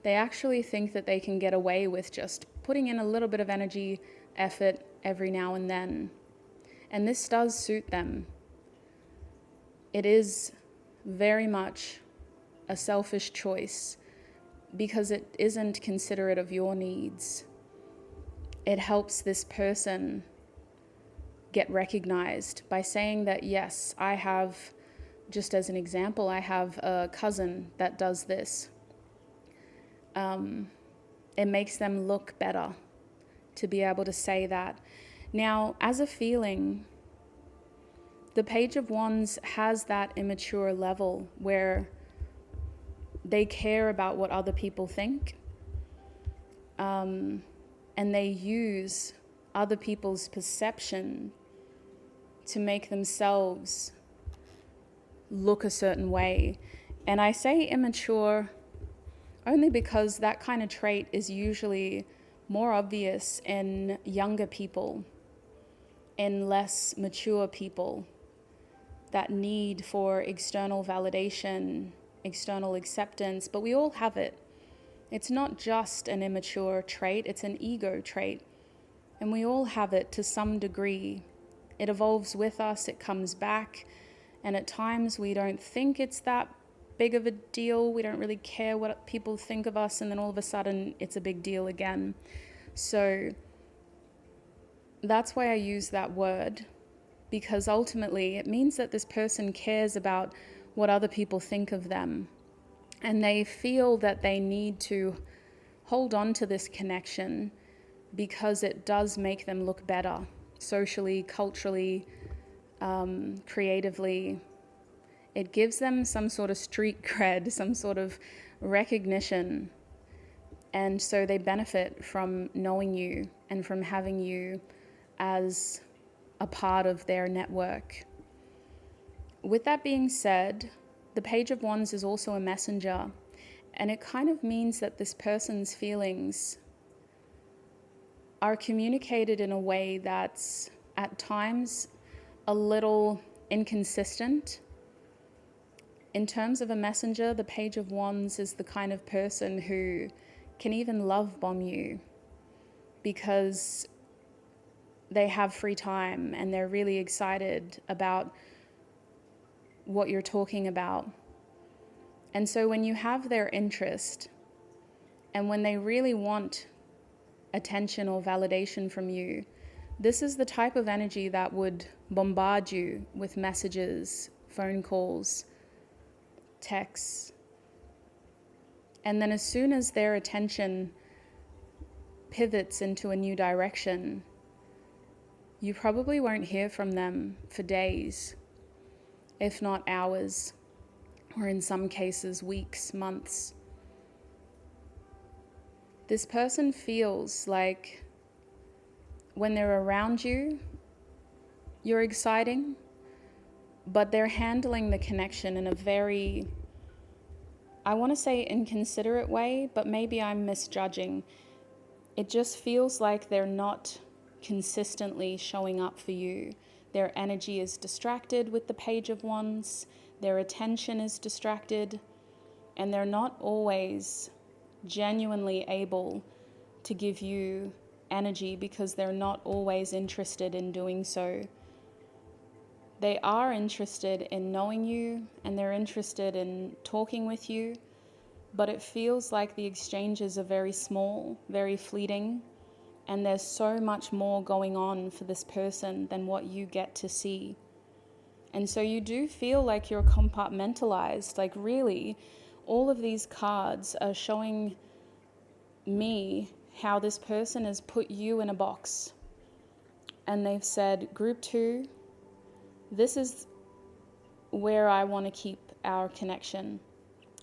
They actually think that they can get away with just putting in a little bit of energy, effort every now and then. And this does suit them. It is very much a selfish choice because it isn't considerate of your needs. It helps this person get recognized by saying that, yes, I have, just as an example, I have a cousin that does this. It makes them look better to be able to say that. Now, as a feeling, the Page of Wands has that immature level where they care about what other people think, and they use other people's perception to make themselves look a certain way. And I say immature only because that kind of trait is usually more obvious in younger people, in less mature people. That need for external validation, external acceptance, but we all have it. It's not just an immature trait, it's an ego trait. And we all have it to some degree. It evolves with us, it comes back, and at times we don't think it's that big of a deal. We don't really care what people think of us, and then all of a sudden it's a big deal again. So that's why I use that word, because ultimately it means that this person cares about what other people think of them, and they feel that they need to hold on to this connection because it does make them look better socially, culturally, creatively. It gives them some sort of street cred, some sort of recognition, and so they benefit from knowing you and from having you as a part of their network. With that being said, the Page of Wands is also a messenger, and it kind of means that this person's feelings are communicated in a way that's at times a little inconsistent. In terms of a messenger, the Page of Wands is the kind of person who can even love bomb you because they have free time and they're really excited about what you're talking about. And so when you have their interest and when they really want attention or validation from you, this is the type of energy that would bombard you with messages, phone calls, texts. And then as soon as their attention pivots into a new direction, you probably won't hear from them for days, if not hours, or in some cases weeks, months. This person feels like when they're around you, you're exciting, but they're handling the connection in a very, I want to say inconsiderate way, but maybe I'm misjudging. It just feels like they're not consistently showing up for you. Their energy is distracted with the Page of Wands, their attention is distracted, and they're not always genuinely able to give you energy because they're not always interested in doing so. They are interested in knowing you and they're interested in talking with you, but it feels like the exchanges are very small, very fleeting, and there's so much more going on for this person than what you get to see. And so you do feel like you're compartmentalized. Like really, all of these cards are showing me how this person has put you in a box. And they've said, group 2, this is where I want to keep our connection.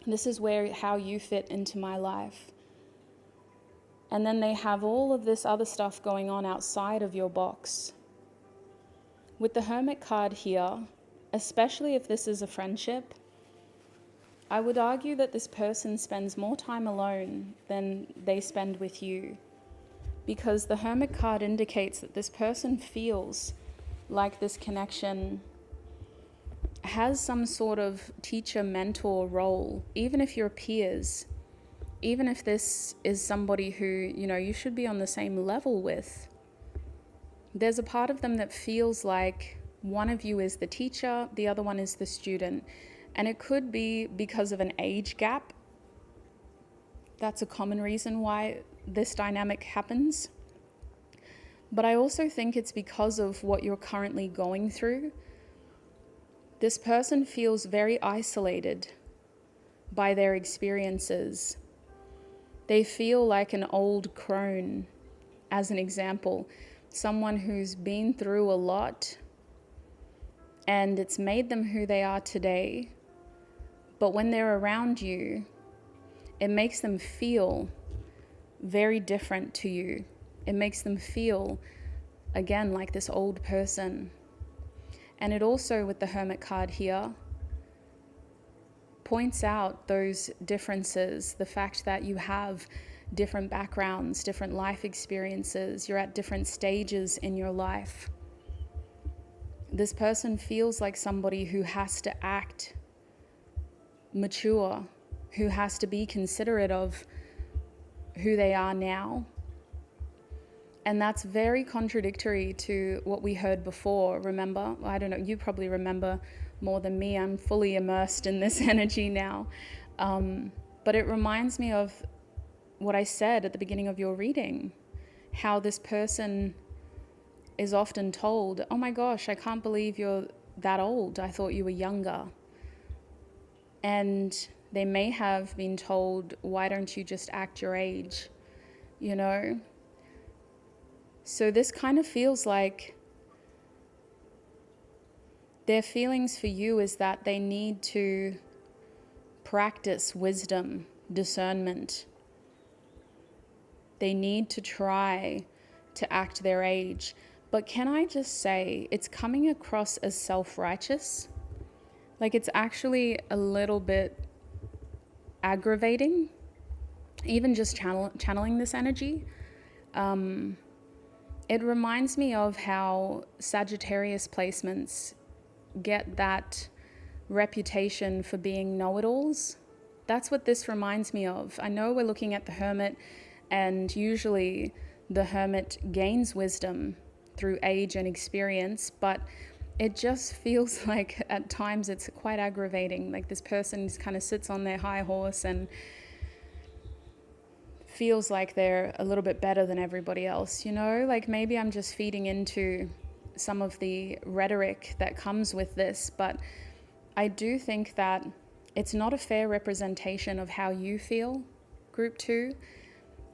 This is how you fit into my life. And then they have all of this other stuff going on outside of your box. With the Hermit card here, especially if this is a friendship, I would argue that this person spends more time alone than they spend with you. Because the Hermit card indicates that this person feels like this connection has some sort of teacher-mentor role, even if you're peers, even if this is somebody who, you should be on the same level with. There's a part of them that feels like one of you is the teacher, the other one is the student. And it could be because of an age gap. That's a common reason why this dynamic happens. But I also think it's because of what you're currently going through. This person feels very isolated by their experiences. They feel like an old crone, as an example, someone who's been through a lot and it's made them who they are today. But when they're around you, it makes them feel very different to you. It makes them feel, again, like this old person. And it also, with the Hermit card here, points out those differences, the fact that you have different backgrounds, different life experiences, you're at different stages in your life. This person feels like somebody who has to act mature, who has to be considerate of who they are now. And that's very contradictory to what we heard before, remember? I don't know, you probably remember more than me. I'm fully immersed in this energy now. But it reminds me of what I said at the beginning of your reading, how this person is often told, oh my gosh, I can't believe you're that old. I thought you were younger. And they may have been told, why don't you just act your age, So this kind of feels like their feelings for you is that they need to practice wisdom, discernment. They need to try to act their age. But can I just say, it's coming across as self-righteous. Like it's actually a little bit aggravating, even just channeling this energy. It reminds me of how Sagittarius placements get that reputation for being know-it-alls. That's what this reminds me of. I know we're looking at the Hermit, and usually the Hermit gains wisdom through age and experience, but it just feels like at times it's quite aggravating. Like this person kind of sits on their high horse and feels like they're a little bit better than everybody else, Like maybe I'm just feeding into some of the rhetoric that comes with this, but I do think that it's not a fair representation of how you feel, group 2.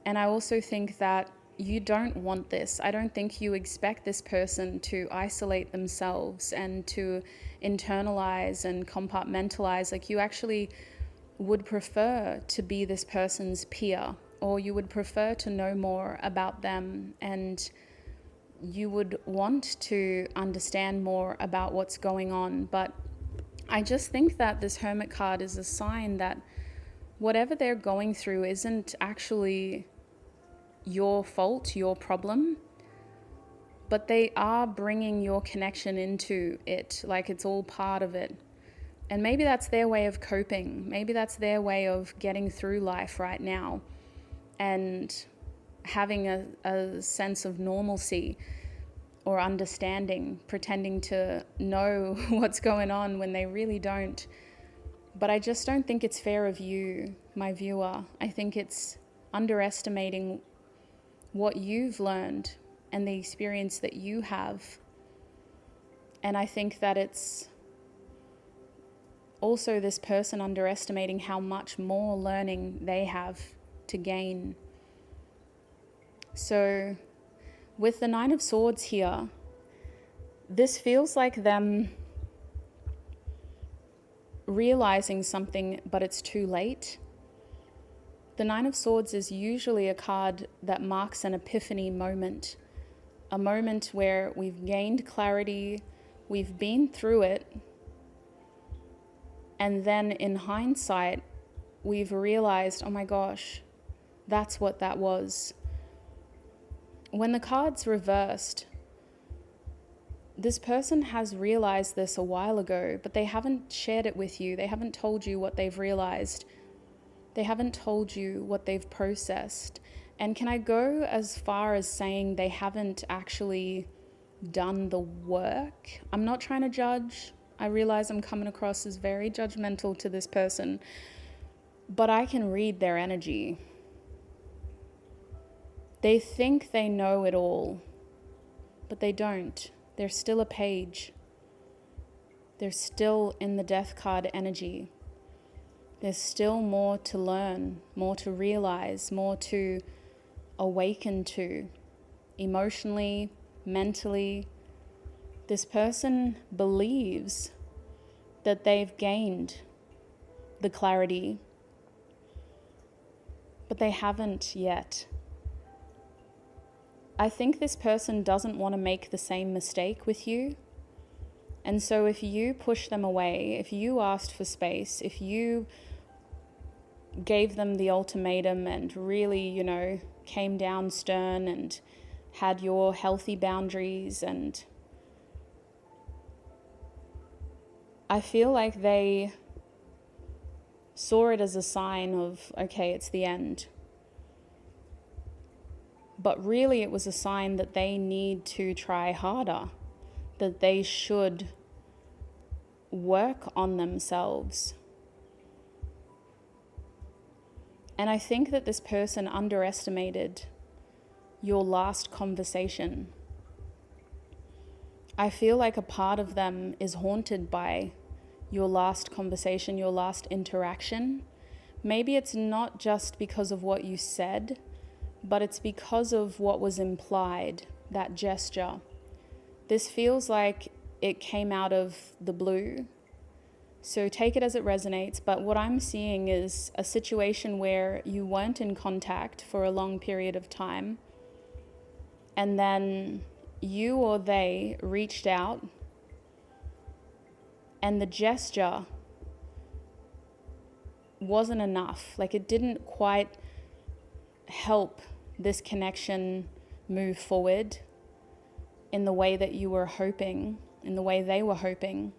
And I also think that you don't want this. I don't think you expect this person to isolate themselves and to internalize and compartmentalize. Like you actually would prefer to be this person's peer, or you would prefer to know more about them, and you would want to understand more about what's going on. But I just think that this Hermit card is a sign that whatever they're going through isn't actually your fault, your problem, but they are bringing your connection into it, like it's all part of it. And maybe that's their way of coping. Maybe that's their way of getting through life right now and having a sense of normalcy or understanding, pretending to know what's going on when they really don't. But I just don't think it's fair of you, my viewer. I think it's underestimating what you've learned and the experience that you have. And I think that it's also this person underestimating how much more learning they have to gain. So with the Nine of Swords here, this feels like them realizing something, but it's too late. The Nine of Swords is usually a card that marks an epiphany moment, a moment where we've gained clarity, we've been through it, and then in hindsight, we've realized, oh my gosh, that's what that was. When the card's reversed, this person has realized this a while ago, but they haven't shared it with you. They haven't told you what they've realized. They haven't told you what they've processed. And can I go as far as saying they haven't actually done the work? I'm not trying to judge. I realize I'm coming across as very judgmental to this person, but I can read their energy. They think they know it all, but they don't. They're still a page. They're still in the death card energy. There's still more to learn, more to realize, more to awaken to, emotionally, mentally. This person believes that they've gained the clarity, but they haven't yet. I think this person doesn't want to make the same mistake with you. And so if you push them away, if you asked for space, if you gave them the ultimatum and really, came down stern and had your healthy boundaries, and I feel like they saw it as a sign of, okay, it's the end. But really it was a sign that they need to try harder, that they should work on themselves. And I think that this person underestimated your last conversation. I feel like a part of them is haunted by your last conversation, your last interaction. Maybe it's not just because of what you said, but it's because of what was implied, that gesture. This feels like it came out of the blue. So take it as it resonates, but what I'm seeing is a situation where you weren't in contact for a long period of time, and then you or they reached out, and the gesture wasn't enough. Like, it didn't quite help this connection move forward in the way that you were hoping, in the way they were hoping.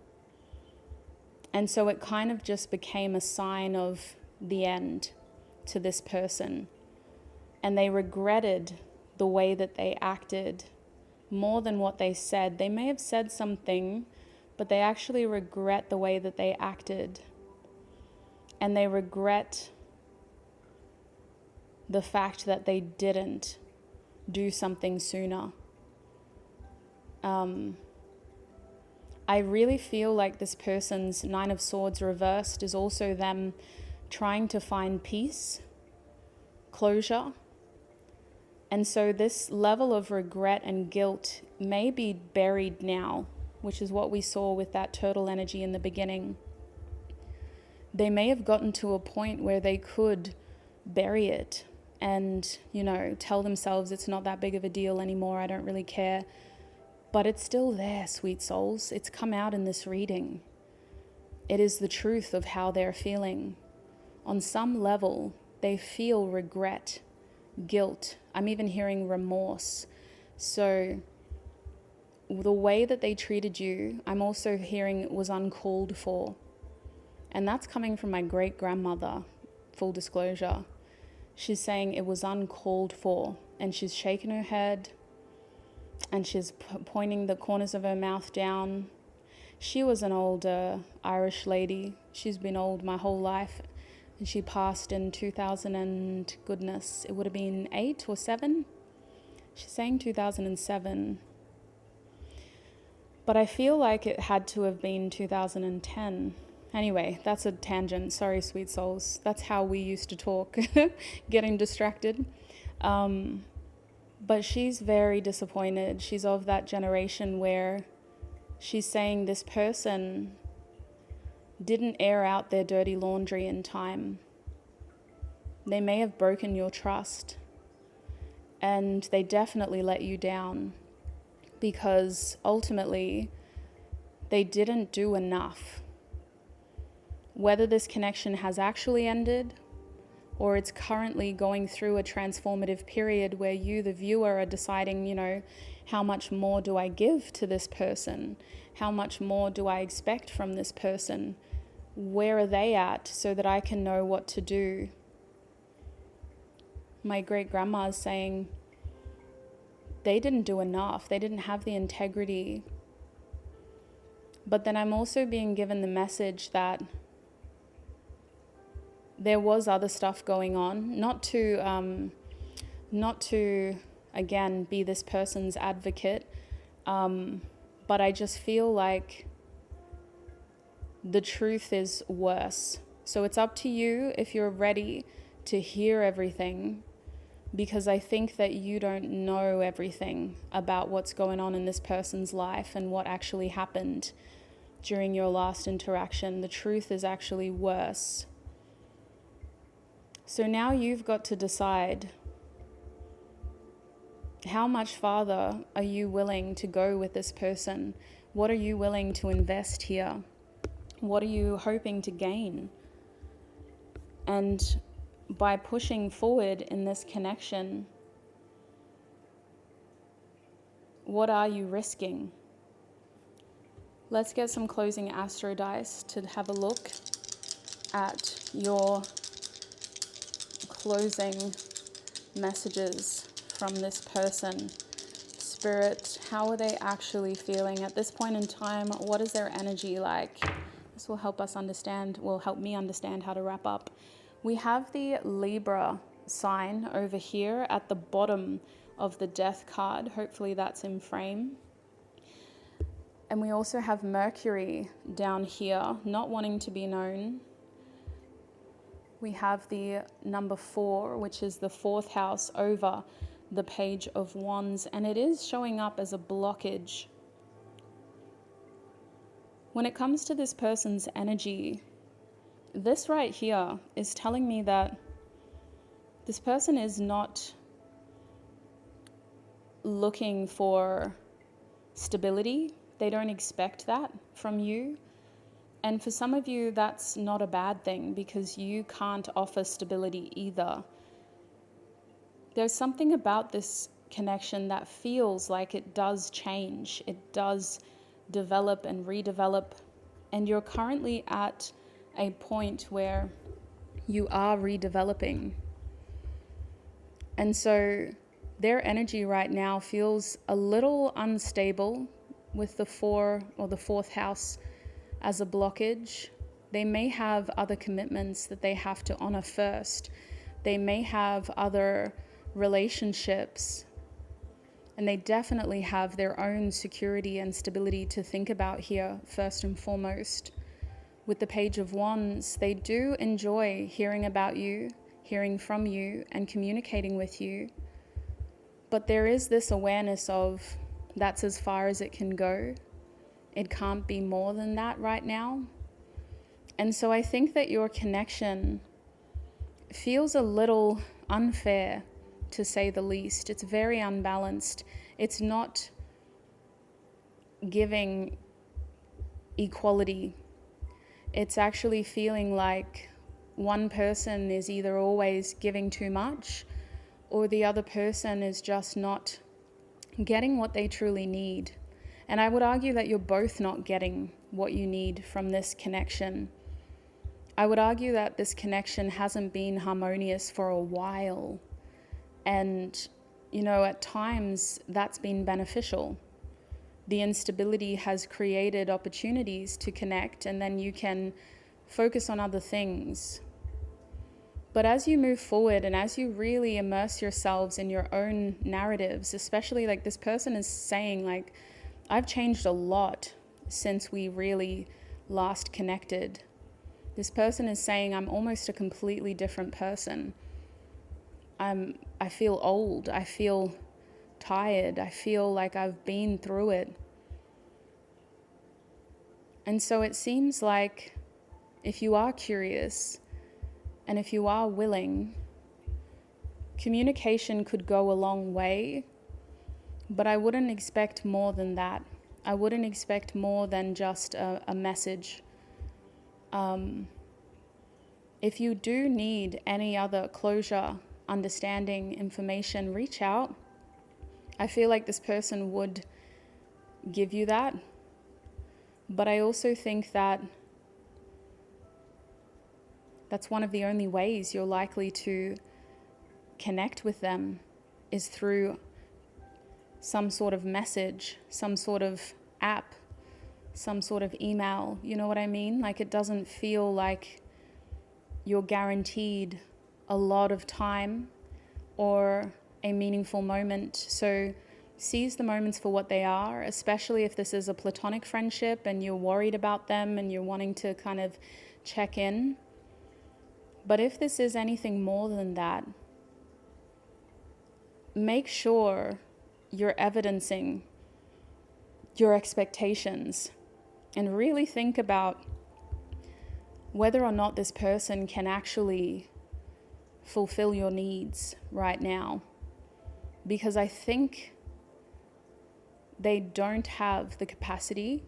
And so it kind of just became a sign of the end to this person. And they regretted the way that they acted more than what they said. They may have said something, but they actually regret the way that they acted. And they regret the fact that they didn't do something sooner. I really feel like this person's Nine of Swords reversed is also them trying to find peace, closure. And so this level of regret and guilt may be buried now, which is what we saw with that turtle energy in the beginning. They may have gotten to a point where they could bury it and, tell themselves it's not that big of a deal anymore, I don't really care. But it's still there, sweet souls. It's come out in this reading. It is the truth of how they're feeling. On some level, they feel regret, guilt. I'm even hearing remorse. So the way that they treated you, I'm also hearing was uncalled for. And that's coming from my great-grandmother, full disclosure. She's saying it was uncalled for, and she's shaking her head, and she's pointing the corners of her mouth down. She was an older Irish lady. She's been old my whole life. And she passed in 2000 and goodness, it would have been 8 or 7. She's saying 2007. But I feel like it had to have been 2010. Anyway, that's a tangent. Sorry, sweet souls. That's how we used to talk, getting distracted. But she's very disappointed. She's of that generation where she's saying this person didn't air out their dirty laundry in time. They may have broken your trust, and they definitely let you down because ultimately they didn't do enough. Whether this connection has actually ended or it's currently going through a transformative period where you, the viewer, are deciding, how much more do I give to this person? How much more do I expect from this person? Where are they at so that I can know what to do? My great-grandma is saying they didn't do enough. They didn't have the integrity. But then I'm also being given the message that there was other stuff going on, not to again be this person's advocate, but I just feel like the truth is worse. So it's up to you if you're ready to hear everything, because I think that you don't know everything about what's going on in this person's life and what actually happened during your last interaction. The truth is actually worse. So now you've got to decide, how much farther are you willing to go with this person? What are you willing to invest here? What are you hoping to gain? And by pushing forward in this connection, what are you risking? Let's get some closing astro dice to have a look at your closing messages from this person. Spirit, how are they actually feeling at this point in time? What is their energy like? This will help us understand, will help me understand how to wrap up. We have the Libra sign over here at the bottom of the Death card. Hopefully that's in frame. And we also have Mercury down here, not wanting to be known. We have the number 4, which is the 4th house over the Page of Wands, and it is showing up as a blockage. When it comes to this person's energy, this right here is telling me that this person is not looking for stability. They don't expect that from you. And for some of you, that's not a bad thing, because you can't offer stability either. There's something about this connection that feels like it does change. It does develop and redevelop. And you're currently at a point where you are redeveloping. And so their energy right now feels a little unstable with the 4 or the 4th house as a blockage. They may have other commitments that they have to honor first. They may have other relationships, and they definitely have their own security and stability to think about here first and foremost. With the Page of Wands, they do enjoy hearing about you, hearing from you, and communicating with you. But there is this awareness of that's as far as it can go. It can't be more than that right now. And so I think that your connection feels a little unfair, to say the least. It's very unbalanced. It's not giving equality. It's actually feeling like one person is either always giving too much, or the other person is just not getting what they truly need. And I would argue that you're both not getting what you need from this connection. I would argue that this connection hasn't been harmonious for a while. And, at times that's been beneficial. the instability has created opportunities to connect, and then you can focus on other things. But as you move forward and as you really immerse yourselves in your own narratives, especially like this person is saying, like, I've changed a lot since we really last connected. This person is saying, I'm almost a completely different person. I feel old. I feel tired. I feel like I've been through it. And so it seems like if you are curious and if you are willing, communication could go a long way, but I wouldn't expect more than that. I wouldn't expect more than just a message. If you do need any other closure, understanding, information, reach out. I feel like this person would give you that. But I also think that that's one of the only ways you're likely to connect with them is through some sort of message, some sort of app, some sort of email. You know what I mean? Like, it doesn't feel like you're guaranteed a lot of time or a meaningful moment. So seize the moments for what they are, especially if this is a platonic friendship and you're worried about them and you're wanting to kind of check in. But if this is anything more than that, make sure you're evidencing your expectations and really think about whether or not this person can actually fulfill your needs right now. Because I think they don't have the capacity,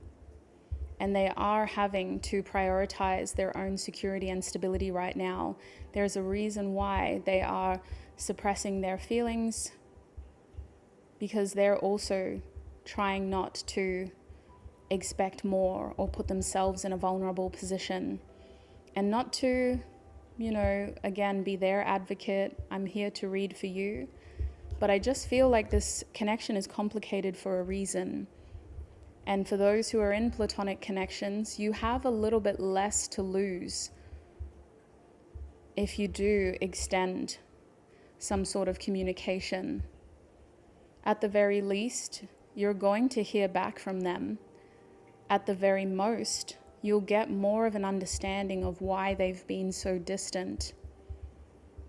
and they are having to prioritize their own security and stability right now. There's a reason why they are suppressing their feelings, because they're also trying not to expect more or put themselves in a vulnerable position. And not to, again, be their advocate. I'm here to read for you. But I just feel like this connection is complicated for a reason. And for those who are in platonic connections, you have a little bit less to lose if you do extend some sort of communication. At the very least, you're going to hear back from them. At the very most, you'll get more of an understanding of why they've been so distant.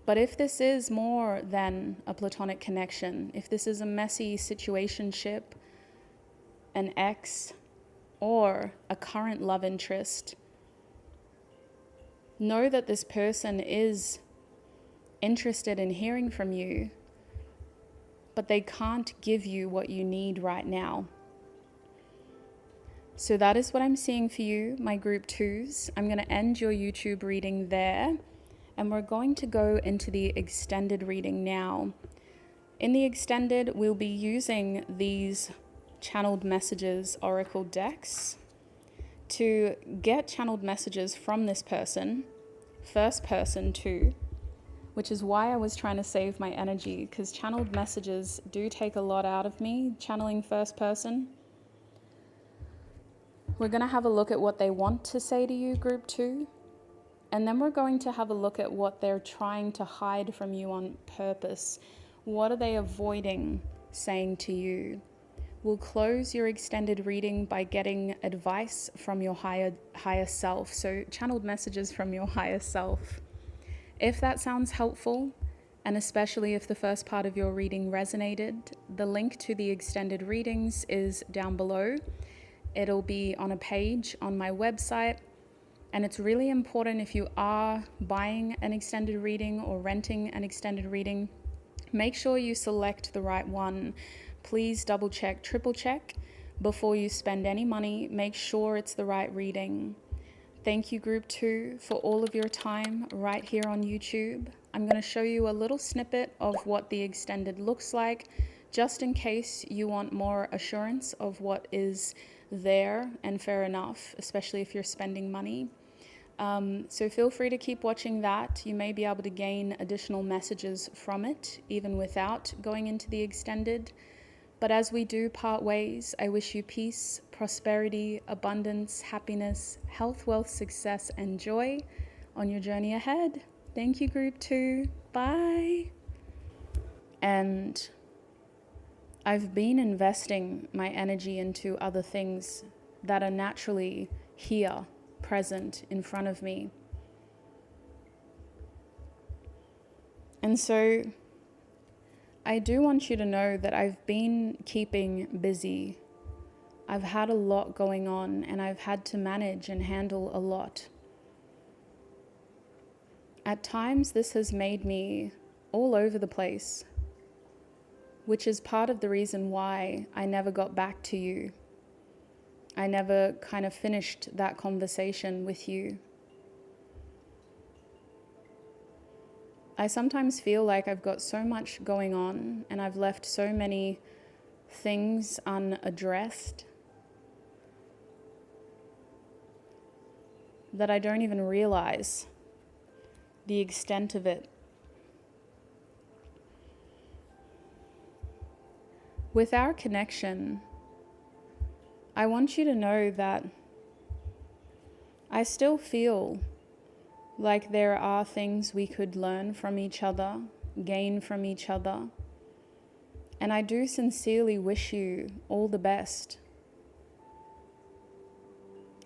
But if this is more than a platonic connection, if this is a messy situationship, an ex, or a current love interest, know that this person is interested in hearing from you, but they can't give you what you need right now. So that is what I'm seeing for you, my group 2s. I'm going to end your YouTube reading there, and we're going to go into the extended reading now. In the extended, we'll be using these channeled messages oracle decks to get channeled messages from this person, first person too, which is why I was trying to save my energy, because channeled messages do take a lot out of me, channeling first person. We're going to have a look at what they want to say to you, group 2, and then we're going to have a look at what they're trying to hide from you on purpose. What are they avoiding saying to you? We'll close your extended reading by getting advice from your higher self. So channeled messages from your higher self. If that sounds helpful, and especially if the first part of your reading resonated, the link to the extended readings is down below. It'll be on a page on my website. And it's really important, if you are buying an extended reading or renting an extended reading, make sure you select the right one. Please double check, triple check before you spend any money. Make sure it's the right reading. Thank you, group 2, for all of your time right here on YouTube. I'm going to show you a little snippet of what the extended looks like, just in case you want more assurance of what is there, and fair enough, especially if you're spending money. So feel free to keep watching that. You may be able to gain additional messages from it, even without going into the extended. But as we do part ways, I wish you peace, prosperity, abundance, happiness, health, wealth, success, and joy on your journey ahead. Thank you, Group 2. Bye. And I've been investing my energy into other things that are naturally here, present in front of me. And so I do want you to know that I've been keeping busy. I've had a lot going on and I've had to manage and handle a lot. At times, this has made me all over the place, which is part of the reason why I never got back to you. I never kind of finished that conversation with you. I sometimes feel like I've got so much going on and I've left so many things unaddressed that I don't even realize the extent of it. With our connection, I want you to know that I still feel like there are things we could learn from each other, gain from each other. And I do sincerely wish you all the best.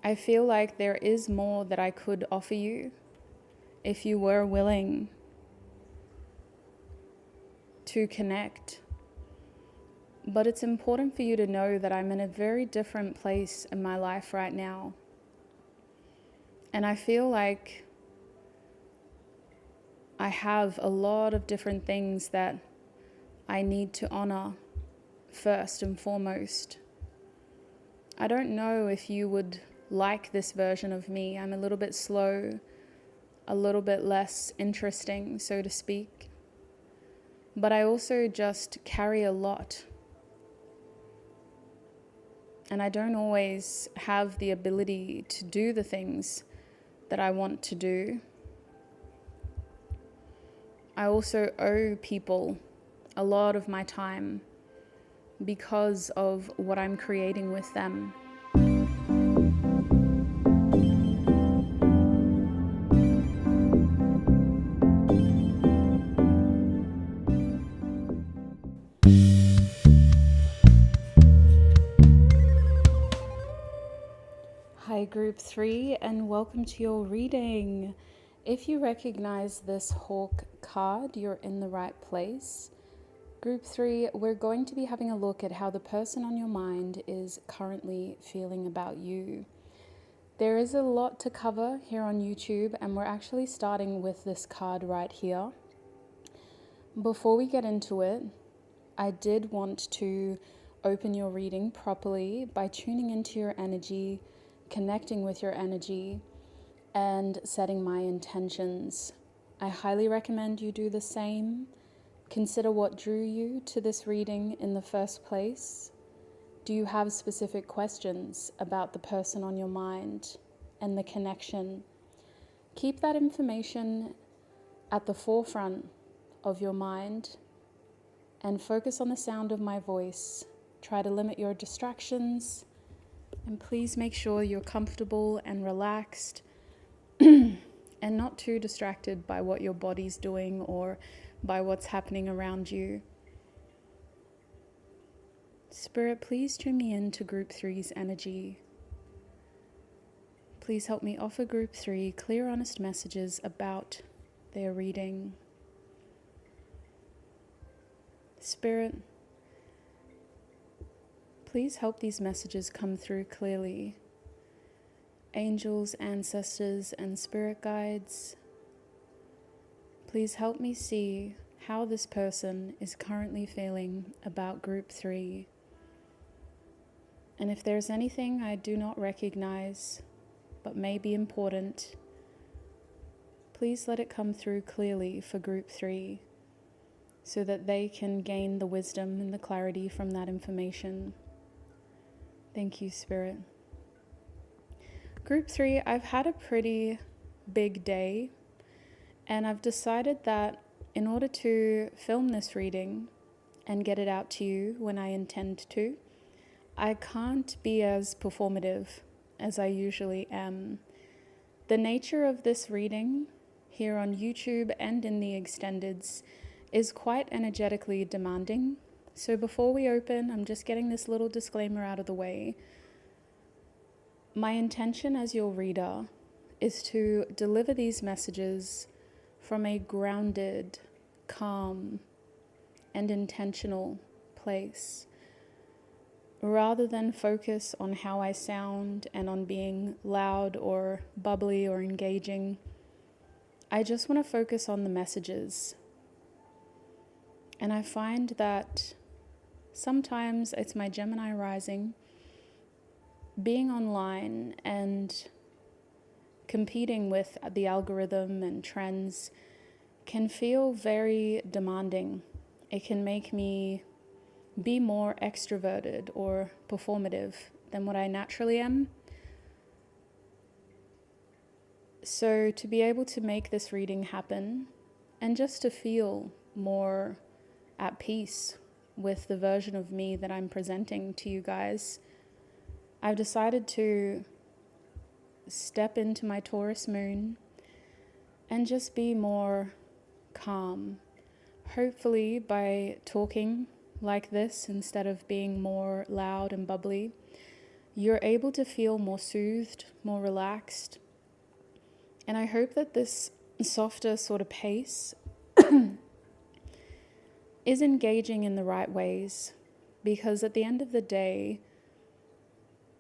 I feel like there is more that I could offer you if you were willing to connect. But it's important for you to know that I'm in a very different place in my life right now. And I feel like I have a lot of different things that I need to honor first and foremost. I don't know if you would like this version of me. I'm a little bit slow, a little bit less interesting, so to speak. But I also just carry a lot. And I don't always have the ability to do the things that I want to do. I also owe people a lot of my time because of what I'm creating with them. Hi, Group 3, and welcome to your reading. If you recognize this hawk card, you're in the right place. Group 3, we're going to be having a look at how the person on your mind is currently feeling about you. There is a lot to cover here on YouTube, and we're actually starting with this card right here. Before we get into it, I did want to open your reading properly by tuning into your energy, connecting with your energy, and setting my intentions. I highly recommend you do the same. Consider what drew you to this reading in the first place. Do you have specific questions about the person on your mind and the connection? Keep that information at the forefront of your mind and focus on the sound of my voice. Try to limit your distractions. And please make sure you're comfortable and relaxed and not too distracted by what your body's doing or by what's happening around you. Spirit, please tune me into Group 3's energy. Please help me offer Group 3 clear, honest messages about their reading. Spirit, please help these messages come through clearly. Angels, ancestors, and spirit guides, please help me see how this person is currently feeling about Group 3. And if there's anything I do not recognize but may be important, please let it come through clearly for Group 3 so that they can gain the wisdom and the clarity from that information. Thank you, Spirit. Group 3, I've had a pretty big day, and I've decided that in order to film this reading, and get it out to you when I intend to. I can't be as performative as I usually am. The nature of this reading here on YouTube and in the extendeds is quite energetically demanding. So before we open, I'm just getting this little disclaimer out of the way. My intention as your reader is to deliver these messages from a grounded, calm, and intentional place, rather than focus on how I sound and on being loud or bubbly or engaging. I just want to focus on the messages. And I find that sometimes it's my Gemini rising, being online and competing with the algorithm and trends can feel very demanding. It can make me be more extroverted or performative than what I naturally am. So to be able to make this reading happen and just to feel more at peace with the version of me that I'm presenting to you guys, I've decided to step into my Taurus moon and just be more calm. Hopefully by talking like this instead of being more loud and bubbly, you're able to feel more soothed, more relaxed. And I hope that this softer sort of pace is engaging in the right ways, because at the end of the day,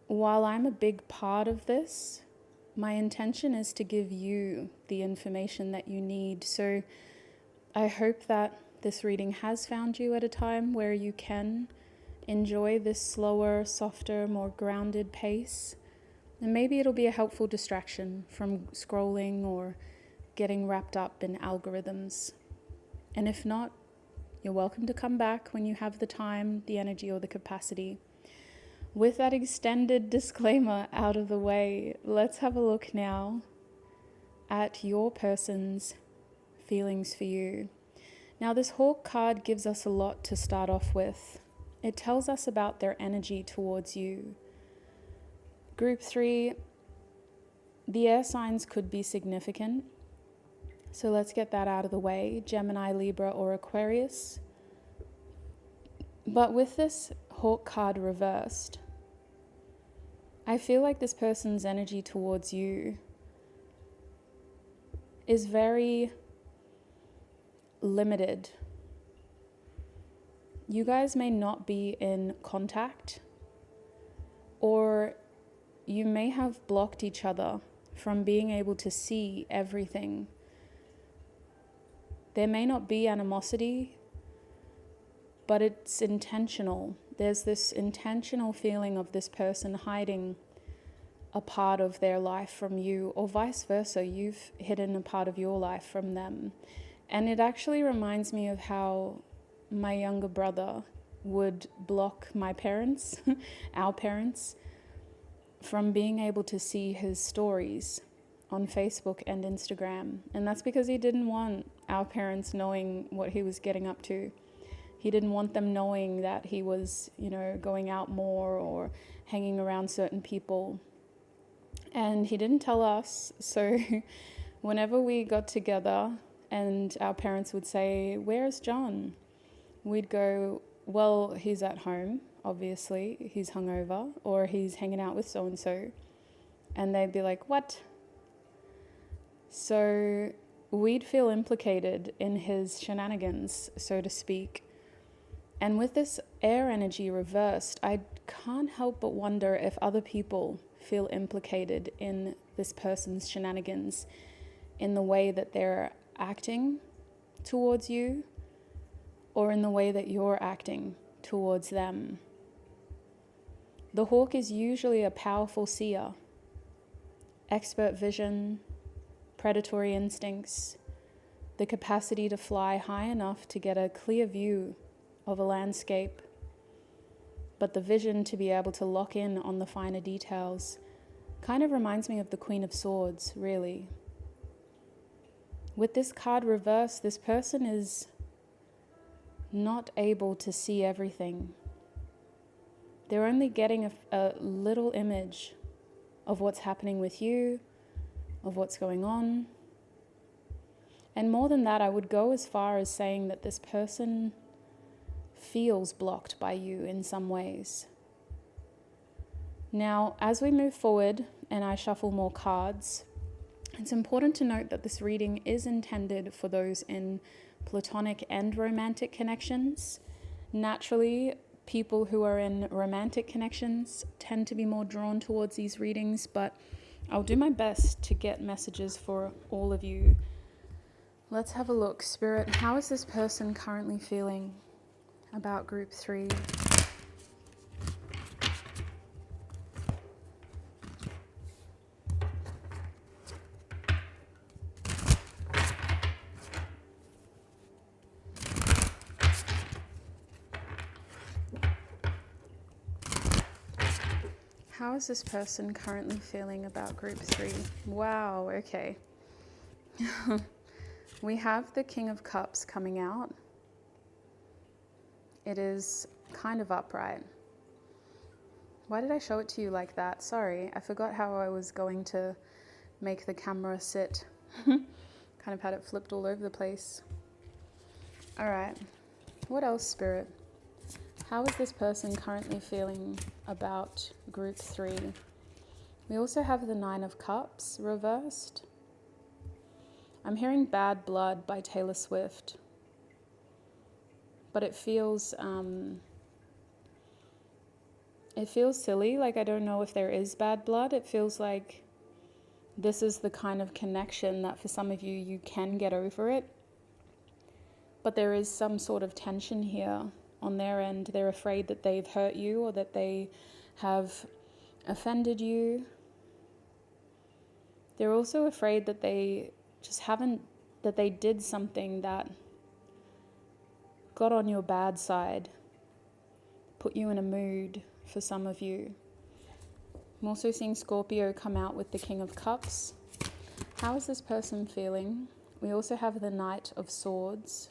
while I'm a big part of this, my intention is to give you the information that you need. So I hope that this reading has found you at a time where you can enjoy this slower, softer, more grounded pace. And maybe it'll be a helpful distraction from scrolling or getting wrapped up in algorithms. And if not, you're welcome to come back when you have the time, the energy, or the capacity. With that extended disclaimer out of the way, let's have a look now at your person's feelings for you. Now, this Hawk card gives us a lot to start off with. It tells us about their energy towards you. Group 3, the air signs could be significant. So let's get that out of the way. Gemini, Libra, or Aquarius. But with this Hawk card reversed, I feel like this person's energy towards you is very limited. You guys may not be in contact, or you may have blocked each other from being able to see everything. There may not be animosity, but it's intentional. There's this intentional feeling of this person hiding a part of their life from you, or vice versa. You've hidden a part of your life from them. And it actually reminds me of how my younger brother would block my parents, our parents, from being able to see his stories on Facebook and Instagram. And that's because he didn't want our parents knowing what he was getting up to. He didn't want them knowing that he was, going out more or hanging around certain people. And he didn't tell us. So whenever we got together and our parents would say, "Where's John?" we'd go, "Well, he's at home, obviously. He's hungover, or he's hanging out with so-and-so." And they'd be like, "What?" So we'd feel implicated in his shenanigans, so to speak. And with this air energy reversed, I can't help but wonder if other people feel implicated in this person's shenanigans in the way that they're acting towards you, or in the way that you're acting towards them. The hawk is usually a powerful seer, expert vision, predatory instincts, the capacity to fly high enough to get a clear view of a landscape, but the vision to be able to lock in on the finer details. Kind of reminds me of the Queen of Swords, really. With this card reversed, this person is not able to see everything. They're only getting a little image of what's happening with you, of what's going on. And more than that, I would go as far as saying that this person feels blocked by you in some ways. Now, as we move forward and I shuffle more cards, it's important to note that this reading is intended for those in platonic and romantic connections. Naturally, people who are in romantic connections tend to be more drawn towards these readings, but I'll do my best to get messages for all of you. Let's have a look. Spirit, how is this person currently feeling about group 3? How is this person currently feeling about group 3? Wow, okay. We have the King of Cups coming out. It is kind of upright. Why did I show it to you like that? Sorry, I forgot how I was going to make the camera sit. Kind of had it flipped all over the place. All right, what else, Spirit? How is this person currently feeling about group 3? We also have the 9 of Cups reversed. I'm hearing Bad Blood by Taylor Swift. But it feels silly. Like, I don't know if there is bad blood. It feels like this is the kind of connection that for some of you, you can get over it. But there is some sort of tension here on their end. They're afraid that they've hurt you or that they have offended you. They're also afraid that they just that they did something that got on your bad side, put you in a mood for some of you. I'm also seeing Scorpio come out with the King of Cups. How is this person feeling? We also have the Knight of Swords.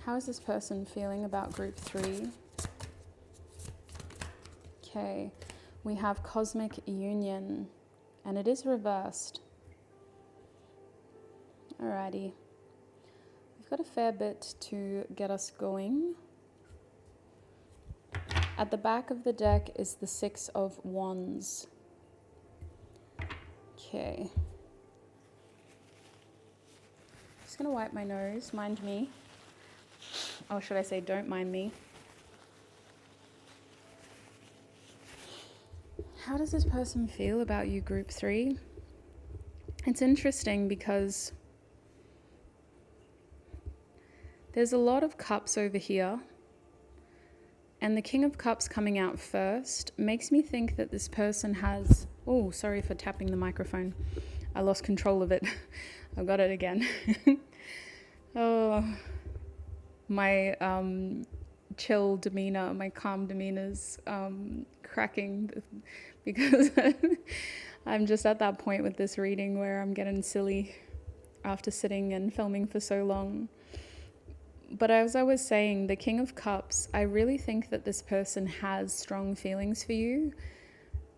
How is this person feeling about group 3? Okay, we have Cosmic Union, and it is reversed. Alrighty. We've got a fair bit to get us going. At the back of the deck is the 6 of Wands. Okay. Just gonna wipe my nose, mind me. Or should I say, don't mind me. How does this person feel about you, group 3? It's interesting because there's a lot of cups over here, and the King of Cups coming out first makes me think that this person has... Oh, sorry for tapping the microphone. I lost control of it. I've got it again. Oh, my chill demeanor, my calm demeanor's cracking because I'm just at that point with this reading where I'm getting silly after sitting and filming for so long. But as I was saying, the King of Cups, I really think that this person has strong feelings for you.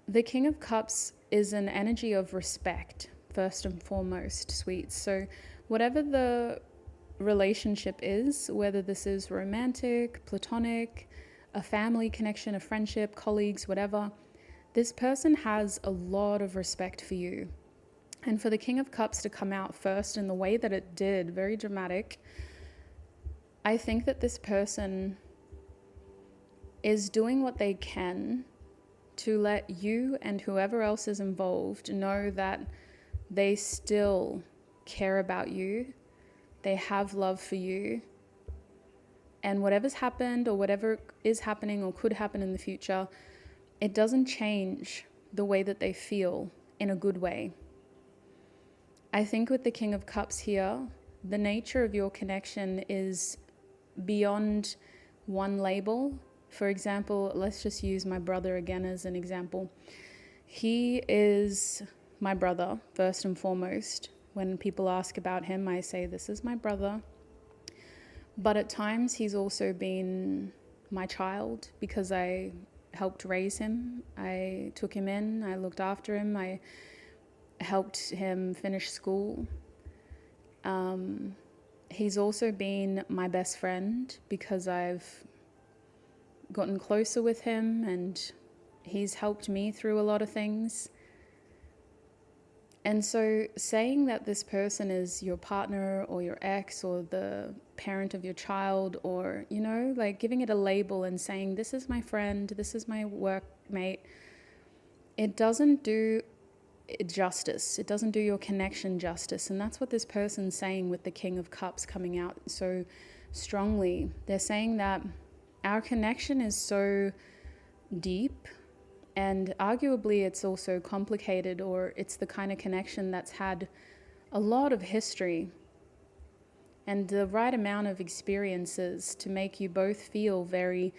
The King of Cups is an energy of respect, first and foremost, sweets. So whatever the relationship is, whether this is romantic, platonic, a family connection, a friendship, colleagues, whatever, this person has a lot of respect for you. And for the King of Cups to come out first in the way that it did, very dramatic, I think that this person is doing what they can to let you and whoever else is involved know that they still care about you, they have love for you, and whatever's happened or whatever is happening or could happen in the future, it doesn't change the way that they feel in a good way. I think with the King of Cups here, the nature of your connection is beyond one label. For example, let's just use my brother again as an example. He is my brother, first and foremost. When people ask about him, I say, this is my brother. But at times he's also been my child because I helped raise him. I took him in, I looked after him, I helped him finish school. He's also been my best friend because I've gotten closer with him and he's helped me through a lot of things. And so saying that this person is your partner or your ex or the parent of your child, or, you know, like giving it a label and saying, this is my friend, this is my workmate, it doesn't do it justice. It doesn't do your connection justice. And that's what this person's saying with the King of Cups coming out so strongly. They're saying that our connection is so deep, and arguably it's also complicated, or it's the kind of connection that's had a lot of history and the right amount of experiences to make you both feel very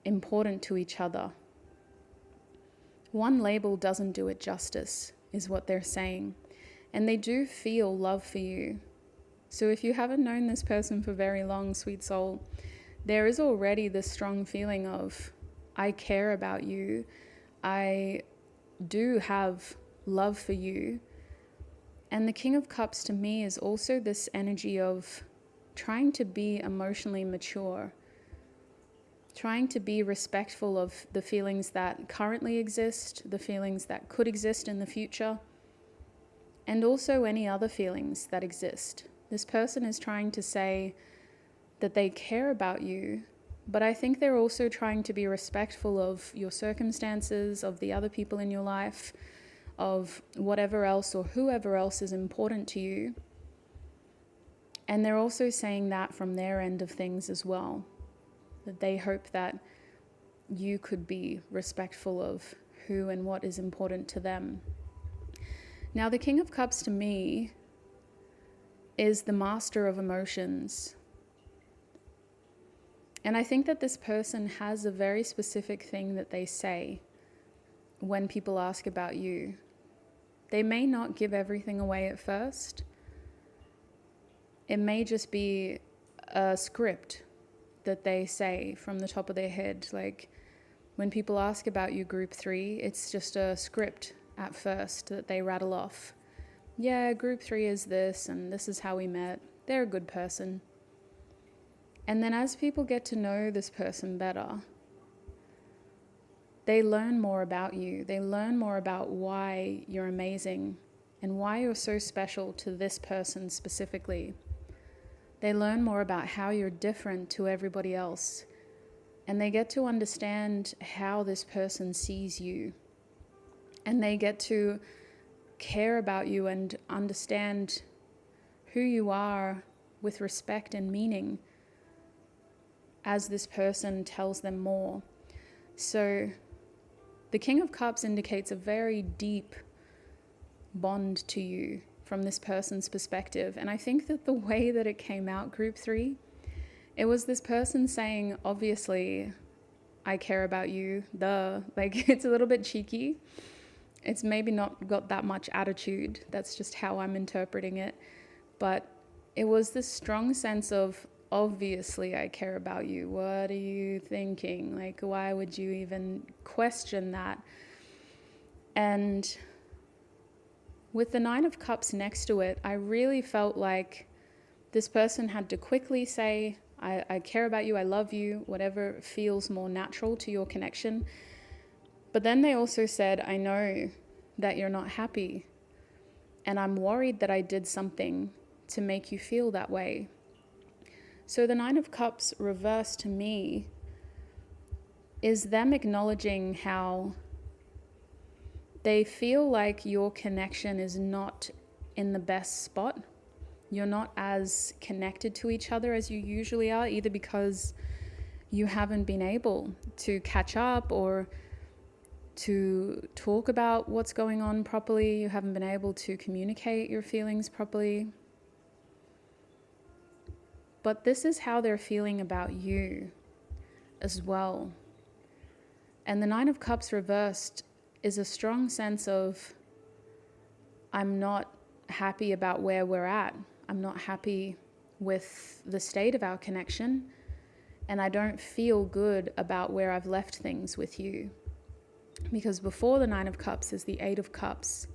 important to each other. One label doesn't do it justice, is what they're saying. And they do feel love for you. So if you haven't known this person for very long, sweet soul, there is already this strong feeling of, I care about you. I do have love for you. And the King of Cups to me is also this energy of trying to be emotionally mature, trying to be respectful of the feelings that currently exist, the feelings that could exist in the future, and also any other feelings that exist. This person is trying to say that they care about you, but I think they're also trying to be respectful of your circumstances, of the other people in your life, of whatever else or whoever else is important to you. And they're also saying that from their end of things as well, that they hope that you could be respectful of who and what is important to them. Now, the King of Cups to me is the master of emotions. And I think that this person has a very specific thing that they say when people ask about you. They may not give everything away at first. It may just be a script that they say from the top of their head. Like when people ask about you, group 3, it's just a script at first that they rattle off. Yeah, group 3 is this, and this is how we met. They're a good person. And then as people get to know this person better, they learn more about you. They learn more about why you're amazing and why you're so special to this person specifically. They learn more about how you're different to everybody else. And they get to understand how this person sees you. And they get to care about you and understand who you are with respect and meaning as this person tells them more. So the King of Cups indicates a very deep bond to you from this person's perspective. And I think that the way that it came out, group 3, it was this person saying, obviously, I care about you. Like, it's a little bit cheeky. It's maybe not got that much attitude. That's just how I'm interpreting it. But it was this strong sense of, obviously, I care about you. What are you thinking? Like, why would you even question that? And with the 9 of Cups next to it, I really felt like this person had to quickly say, I care about you, I love you, whatever feels more natural to your connection. But then they also said, I know that you're not happy, and I'm worried that I did something to make you feel that way. So the 9 of Cups reversed to me is them acknowledging how they feel like your connection is not in the best spot. You're not as connected to each other as you usually are, either because you haven't been able to catch up or to talk about what's going on properly. You haven't been able to communicate your feelings properly. But this is how they're feeling about you as well. And the 9 of Cups reversed is a strong sense of, I'm not happy about where we're at. I'm not happy with the state of our connection. And I don't feel good about where I've left things with you. Because before the Nine of Cups is the Eight of Cups.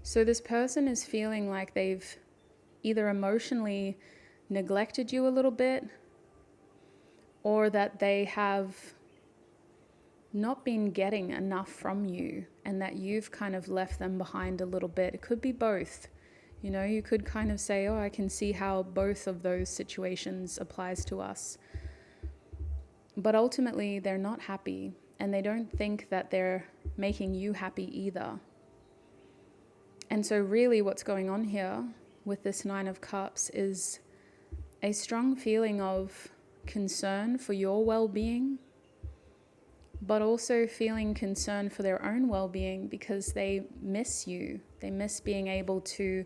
So this person is feeling like they've either emotionally neglected you a little bit, or that they have not been getting enough from you and that you've kind of left them behind a little bit. It could be both. You know, you could kind of say, oh, I can see how both of those situations applies to us. But ultimately, they're not happy, and they don't think that they're making you happy either. And so really what's going on here with this Nine of Cups is a strong feeling of concern for your well-being, but also feeling concern for their own well-being because they miss you. They miss being able to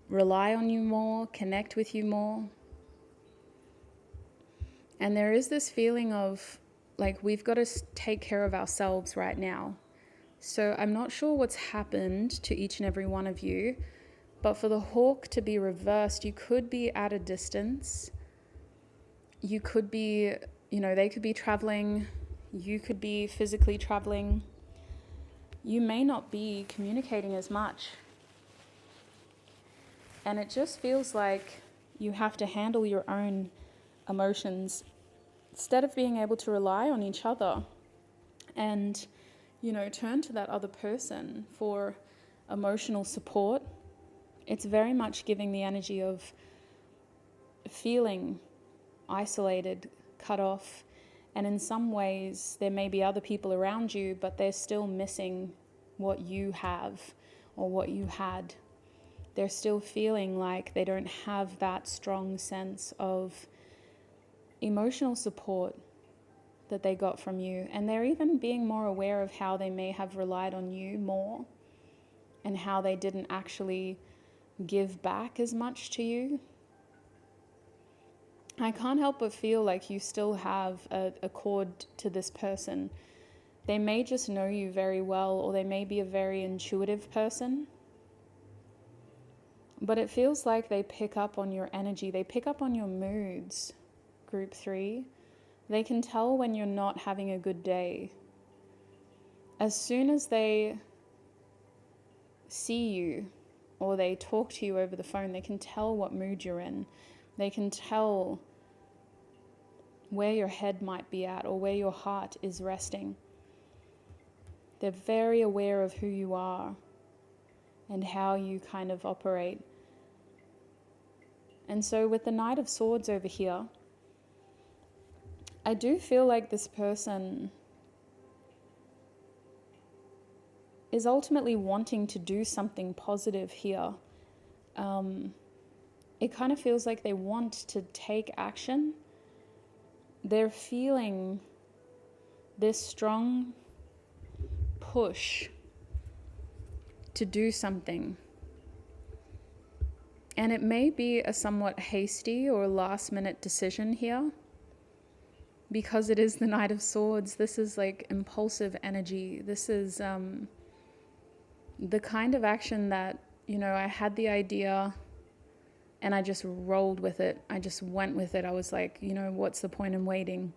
rely on you more, connect with you more. And there is this feeling of like we've got to take care of ourselves right now. So I'm not sure what's happened to each and every one of you, but for the hawk to be reversed, you could be at a distance. You could be, they could be traveling. You could be physically traveling. You may not be communicating as much. And it just feels like you have to handle your own emotions instead of being able to rely on each other and, turn to that other person for emotional support. It's very much giving the energy of feeling isolated, cut off, and in some ways there may be other people around you, but they're still missing what you have or what you had. They're still feeling like they don't have that strong sense of emotional support that they got from you. And they're even being more aware of how they may have relied on you more and how they didn't actually give back as much to you. I can't help but feel like you still have a cord to this person. They may just know you very well, or they may be a very intuitive person. But it feels like they pick up on your energy. They pick up on your moods, Group 3. They can tell when you're not having a good day. As soon as they see you or they talk to you over the phone, they can tell what mood you're in. They can tell where your head might be at or where your heart is resting. They're very aware of who you are and how you kind of operate. And so with the Knight of Swords over here, I do feel like this person is ultimately wanting to do something positive here. It kind of feels like they want to take action. They're feeling this strong push to do something. And it may be a somewhat hasty or last-minute decision here. Because it is the Knight of Swords, this is like impulsive energy. This is the kind of action that, I had the idea and I just rolled with it. I just went with it. I was like, what's the point in waiting?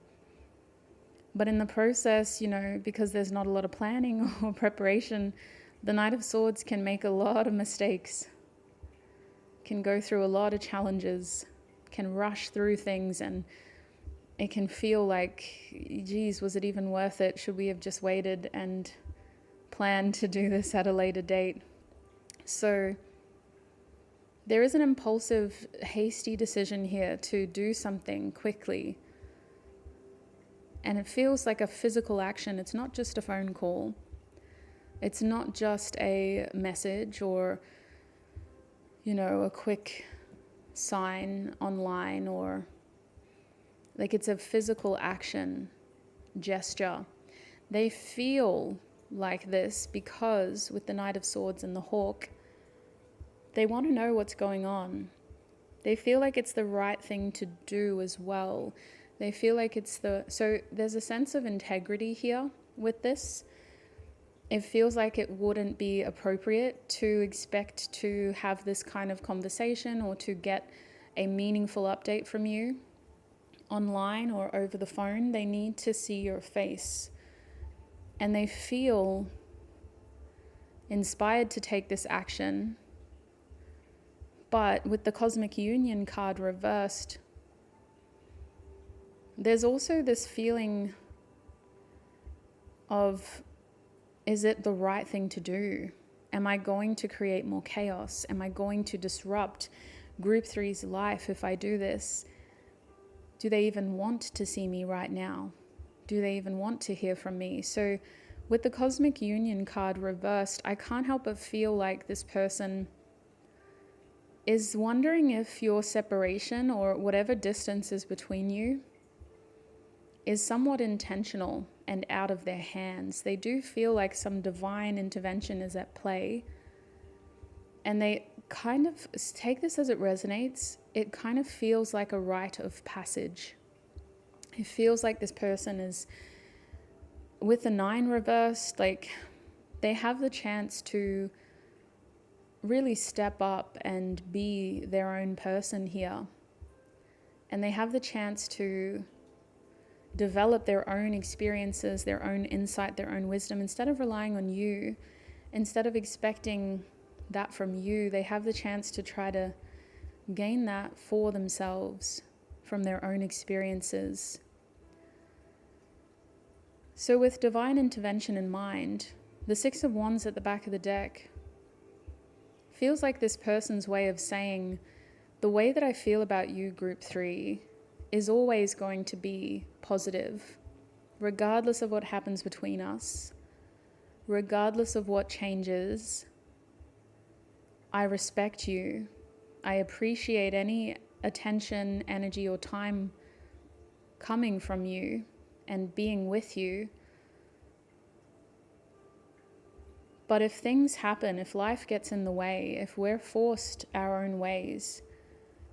But in the process, because there's not a lot of planning or preparation, the Knight of Swords can make a lot of mistakes, can go through a lot of challenges, can rush through things, and it can feel like, geez, was it even worth it? Should we have just waited and planned to do this at a later date? So there is an impulsive, hasty decision here to do something quickly. And it feels like a physical action. It's not just a phone call. It's not just a message or, a quick sign online or... like it's a physical action, gesture. They feel like this because with the Knight of Swords and the Hawk, they want to know what's going on. They feel like it's the right thing to do as well. They feel like so there's a sense of integrity here with this. it feels like it wouldn't be appropriate to expect to have this kind of conversation or to get a meaningful update from you online or over the phone. They need to see your face, and they feel inspired to take this action. But with the Cosmic Union card reversed, there's also this feeling of, is it the right thing to do? Am I going to create more chaos? Am I going to disrupt Group 3's life if I do this? Do they even want to see me right now? Do they even want to hear from me? So with the Cosmic Union card reversed, I can't help but feel like this person is wondering if your separation or whatever distance is between you is somewhat intentional and out of their hands. They do feel like some divine intervention is at play, and they kind of take this as it resonates. It kind of feels like a rite of passage. It feels like this person is, with the 9 reversed, like they have the chance to really step up and be their own person here. And they have the chance to develop their own experiences, their own insight, their own wisdom. Instead of relying on you, instead of expecting that from you, they have the chance to try to gain that for themselves from their own experiences. So with divine intervention in mind, the 6 of Wands at the back of the deck feels like this person's way of saying, the way that I feel about you, Group 3, is always going to be positive, regardless of what happens between us, regardless of what changes. I respect you. I appreciate any attention, energy, or time coming from you and being with you. But if things happen, if life gets in the way, if we're forced our own ways,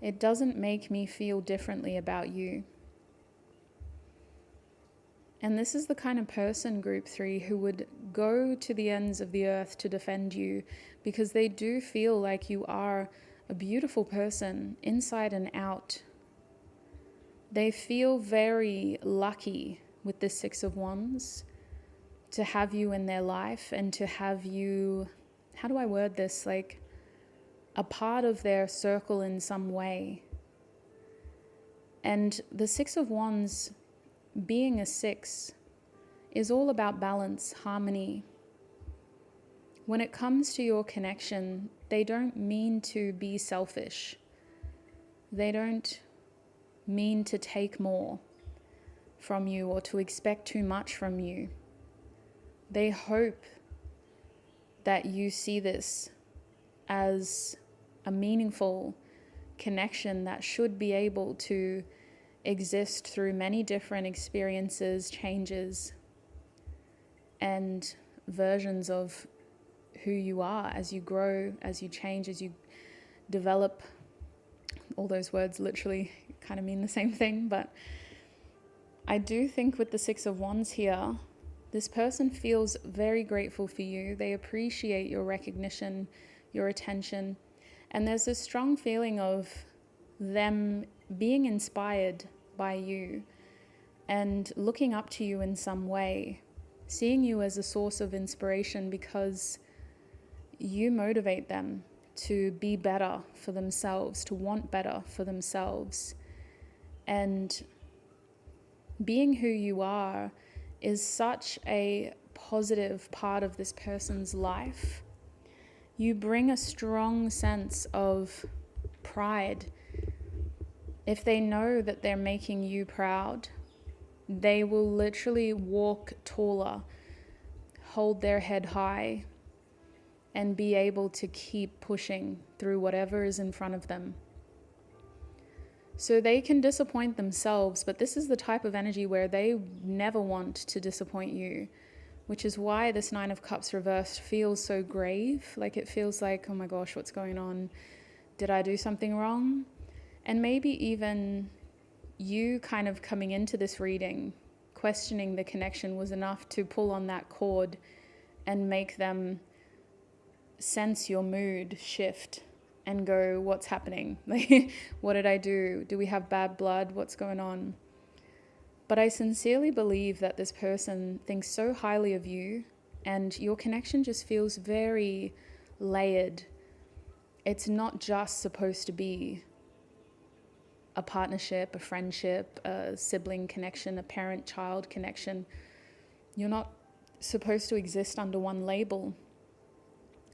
it doesn't make me feel differently about you. And this is the kind of person, Group 3, who would go to the ends of the earth to defend you, because they do feel like you are a beautiful person inside and out. They feel very lucky with the 6 of Wands to have you in their life and to have you, how do I word this, like a part of their circle in some way. And the 6 of Wands, being a 6, is all about balance, harmony. When it comes to your connection, they don't mean to be selfish. They don't mean to take more from you or to expect too much from you. They hope that you see this as a meaningful connection that should be able to exist through many different experiences, changes, and versions of who you are as you grow, as you change, as you develop. All those words literally kind of mean the same thing, but I do think with the 6 of Wands here, this person feels very grateful for you. They appreciate your recognition, your attention, and there's this strong feeling of them being inspired by you and looking up to you in some way, seeing you as a source of inspiration because you motivate them to be better for themselves, to want better for themselves. And being who you are is such a positive part of this person's life. You bring a strong sense of pride. If they know that they're making you proud, they will literally walk taller, hold their head high, and be able to keep pushing through whatever is in front of them. So they can disappoint themselves, but this is the type of energy where they never want to disappoint you, which is why this 9 of Cups reversed feels so grave. Like it feels like, oh my gosh, what's going on? Did I do something wrong? And maybe even you kind of coming into this reading, questioning the connection was enough to pull on that cord and make them sense your mood shift and go, what's happening? Like, what did I do? Do we have bad blood? What's going on? But I sincerely believe that this person thinks so highly of you, and your connection just feels very layered. It's not just supposed to be a partnership, a friendship, a sibling connection, a parent-child connection. You're not supposed to exist under one label.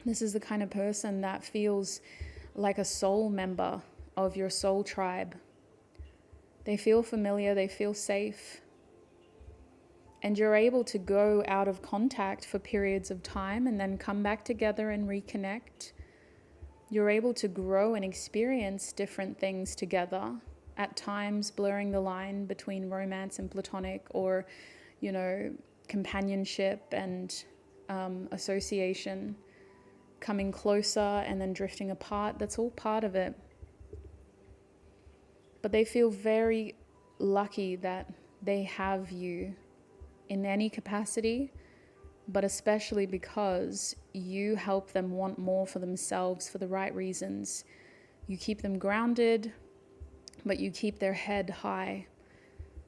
This is the kind of person that feels like a soul member of your soul tribe. They feel familiar, they feel safe, and you're able to go out of contact for periods of time and then come back together and reconnect. You're able to grow and experience different things together, at times blurring the line between romance and platonic, or, companionship and association, coming closer and then drifting apart. That's all part of it. But they feel very lucky that they have you in any capacity, but especially because you help them want more for themselves for the right reasons. You keep them grounded, but you keep their head high.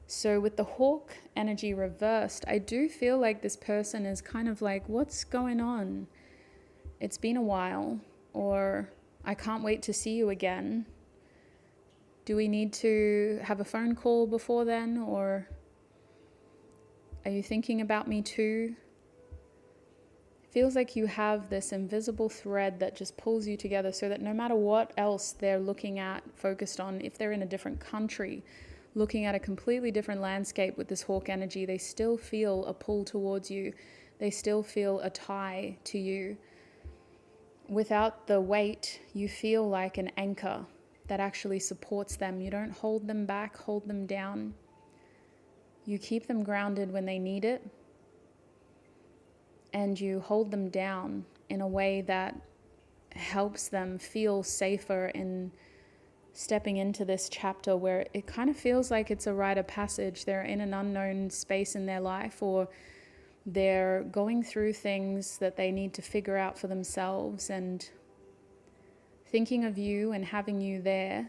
So with the hawk energy reversed, I do feel like this person is kind of like, what's going on? It's been a while, or I can't wait to see you again. Do we need to have a phone call before then? Or are you thinking about me too? It feels like you have this invisible thread that just pulls you together so that no matter what else they're looking at, focused on, if they're in a different country, looking at a completely different landscape with this hawk energy, they still feel a pull towards you. They still feel a tie to you. Without the weight, you feel like an anchor that actually supports them. You don't hold them back, hold them down. You keep them grounded when they need it, and you hold them down in a way that helps them feel safer in stepping into this chapter where it kind of feels like it's a rite of passage. They're in an unknown space in their life, or they're going through things that they need to figure out for themselves, and thinking of you and having you there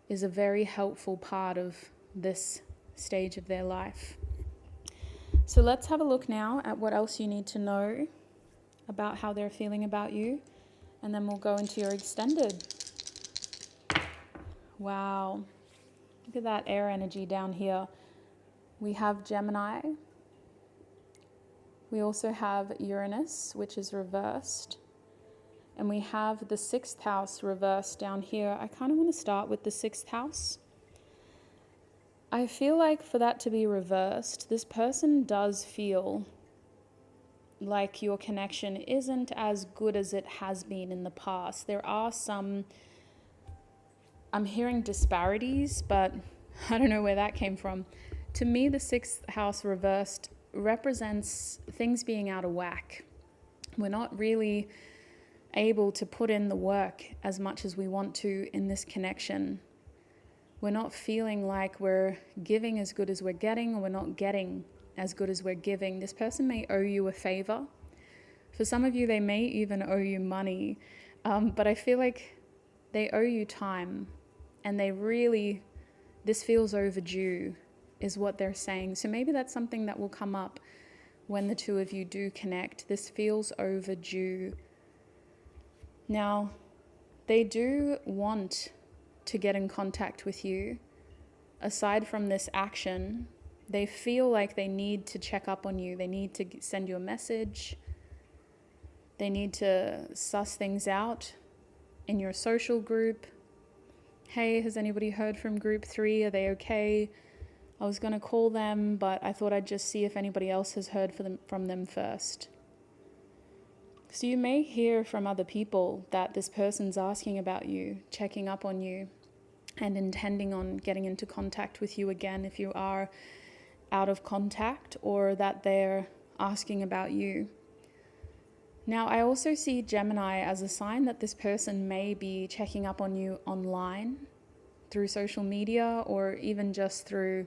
is a very helpful part of this stage of their life. So let's have a look now at what else you need to know about how they're feeling about you, and then we'll go into your extended. Wow, look at that air energy down here. We have Gemini. We also have Uranus, which is reversed. And we have the 6th house reversed down here. I kind of want to start with the 6th house. I feel like for that to be reversed, this person does feel like your connection isn't as good as it has been in the past. There are some, I'm hearing disparities, but I don't know where that came from. To me, the 6th house reversed represents things being out of whack. We're not really able to put in the work as much as we want to in this connection. We're not feeling like we're giving as good as we're getting, or we're not getting as good as we're giving. This person may owe you a favor. For some of you, they may even owe you money, but I feel like they owe you time, and this feels overdue is what they're saying. So maybe that's something that will come up when the two of you do connect. This feels overdue. Now, they do want to get in contact with you. Aside from this action, they feel like they need to check up on you. They need to send you a message. They need to suss things out in your social group. Hey, has anybody heard from group 3? Are they okay? I was going to call them, but I thought I'd just see if anybody else has heard from them first. So you may hear from other people that this person's asking about you, checking up on you, and intending on getting into contact with you again if you are out of contact, or that they're asking about you. Now, I also see Gemini as a sign that this person may be checking up on you online, through social media, or even just through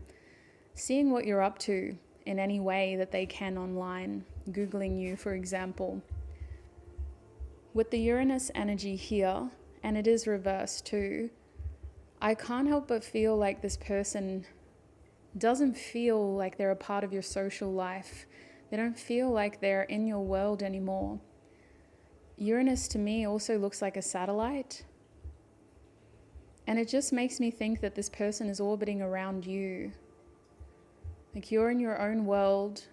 seeing what you're up to in any way that they can online, Googling you, for example. With the Uranus energy here, and it is reversed too, I can't help but feel like this person doesn't feel like they're a part of your social life. They don't feel like they're in your world anymore. Uranus to me also looks like a satellite. And it just makes me think that this person is orbiting around you. Like you're in your own world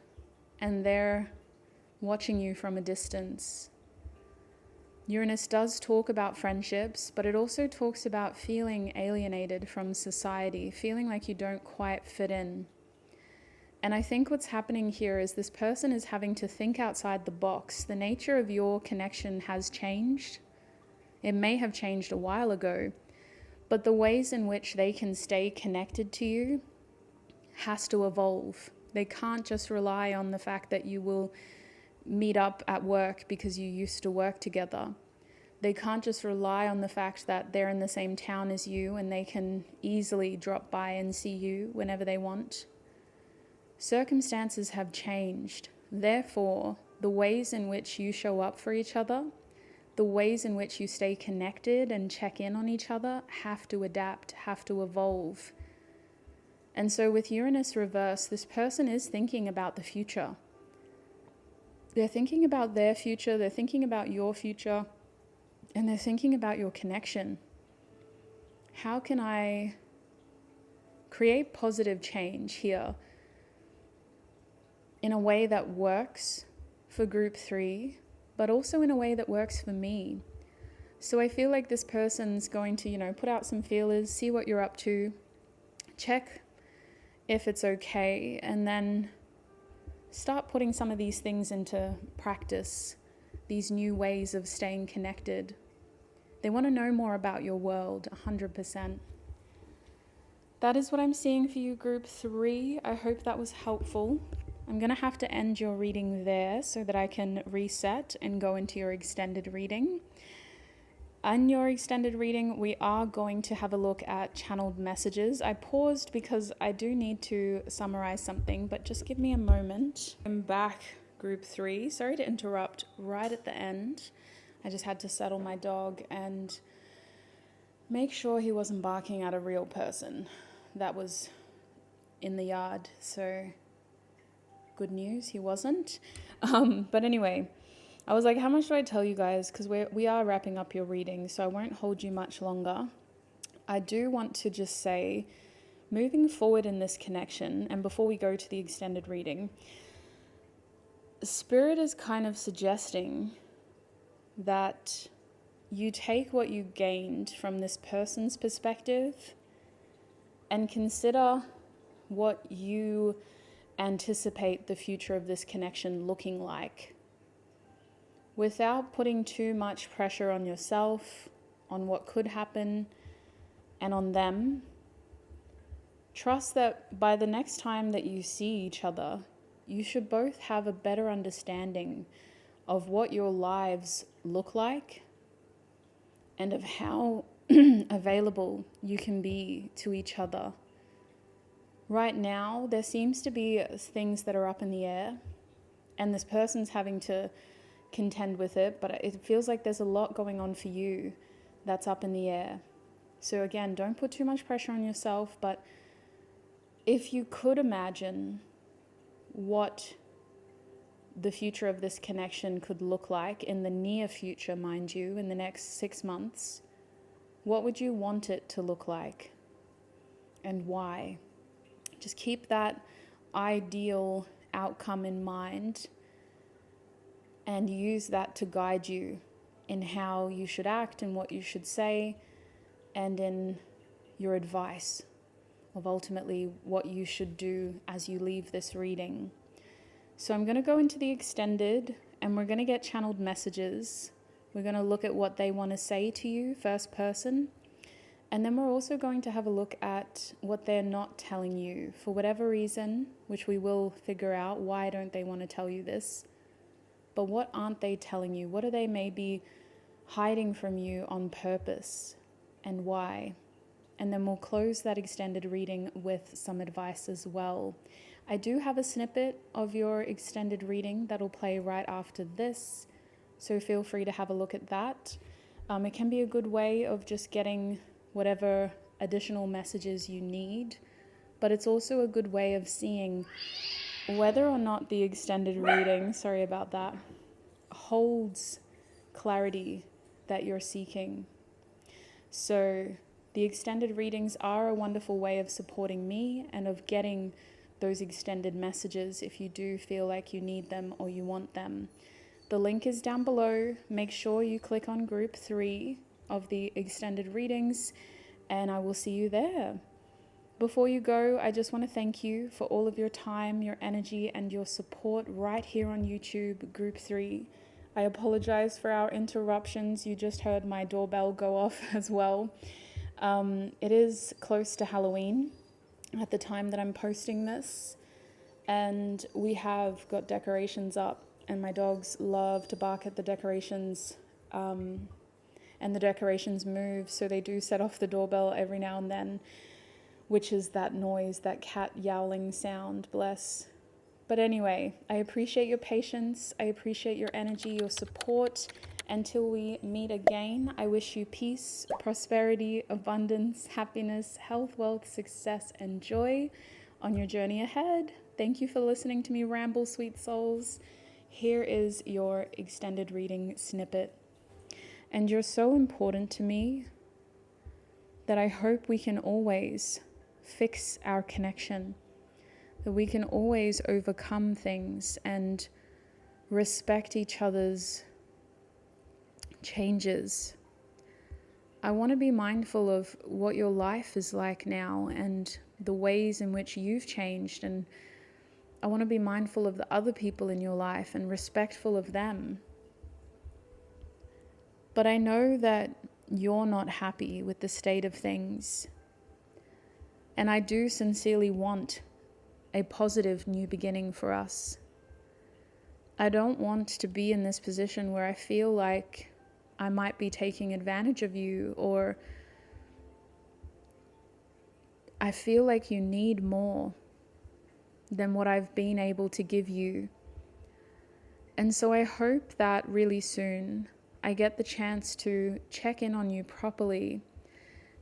and they're watching you from a distance. Uranus does talk about friendships, but it also talks about feeling alienated from society, feeling like you don't quite fit in. And I think what's happening here is this person is having to think outside the box. The nature of your connection has changed. It may have changed a while ago, but the ways in which they can stay connected to you has to evolve. They can't just rely on the fact that you will meet up at work because you used to work together. They can't just rely on the fact that they're in the same town as you and they can easily drop by and see you whenever they want. Circumstances have changed. Therefore, the ways in which you show up for each other, the ways in which you stay connected and check in on each other have to adapt, have to evolve. And so with Uranus reverse, this person is thinking about the future. They're thinking about their future, they're thinking about your future, and they're thinking about your connection. How can I create positive change here in a way that works for group 3, but also in a way that works for me? So I feel like this person's going to, put out some feelers, see what you're up to, check if it's okay, and then start putting some of these things into practice, these new ways of staying connected. They want to know more about your world, 100%. That is what I'm seeing for you, group 3. I hope that was helpful. I'm going to have to end your reading there so that I can reset and go into your extended reading. In your extended reading, we are going to have a look at channeled messages. I paused because I do need to summarize something, but just give me a moment. I'm back, group 3. Sorry to interrupt right at the end. I just had to settle my dog and make sure he wasn't barking at a real person that was in the yard. So good news, he wasn't. But anyway, I was like, how much do I tell you guys? Because we are wrapping up your reading, so I won't hold you much longer. I do want to just say, moving forward in this connection, and before we go to the extended reading, Spirit is kind of suggesting that you take what you gained from this person's perspective and consider what you anticipate the future of this connection looking like, without putting too much pressure on yourself, on what could happen, and on them. Trust that by the next time that you see each other, you should both have a better understanding of what your lives look like and of how available you can be to each other. Right now, there seems to be things that are up in the air, and this person's having to contend with it, but it feels like there's a lot going on for you that's up in the air. So again, don't put too much pressure on yourself, but if you could imagine what the future of this connection could look like in the near future, mind you, in the next 6 months, what would you want it to look like and why? Just keep that ideal outcome in mind and use that to guide you in how you should act and what you should say, and in your advice of ultimately what you should do as you leave this reading. So I'm going to go into the extended and we're going to get channeled messages. We're going to look at what they want to say to you, first person. And then we're also going to have a look at what they're not telling you for whatever reason, which we will figure out. Why don't they want to tell you this? But what aren't they telling you? What are they maybe hiding from you on purpose, and why? And then we'll close that extended reading with some advice as well. I do have a snippet of your extended reading that'll play right after this, so feel free to have a look at that. It can be a good way of just getting whatever additional messages you need, but it's also a good way of seeing whether or not the extended reading, sorry about that, holds clarity that you're seeking. So the extended readings are a wonderful way of supporting me and of getting those extended messages if you do feel like you need them or you want them. The link is down below. Make sure you click on group 3 of the extended readings, and I will see you there. Before you go, I just want to thank you for all of your time, your energy, and your support right here on YouTube, group 3. I apologize for our interruptions. You just heard my doorbell go off as well. It is close to Halloween at the time that I'm posting this, and we have got decorations up, and my dogs love to bark at the decorations, and the decorations move, so they do set off the doorbell every now and then, which is that noise, that cat yowling sound, bless. But anyway, I appreciate your patience, I appreciate your energy, your support. Until we meet again, I wish you peace, prosperity, abundance, happiness, health, wealth, success, and joy on your journey ahead. Thank you for listening to me ramble, sweet souls. Here is your extended reading snippet. And you're so important to me that I hope we can always fix our connection, that we can always overcome things and respect each other's changes. I want to be mindful of what your life is like now and the ways in which you've changed, and I want to be mindful of the other people in your life and respectful of them. But I know that you're not happy with the state of things, and I do sincerely want a positive new beginning for us. I don't want to be in this position where I feel like I might be taking advantage of you, or I feel like you need more than what I've been able to give you. And so I hope that really soon I get the chance to check in on you properly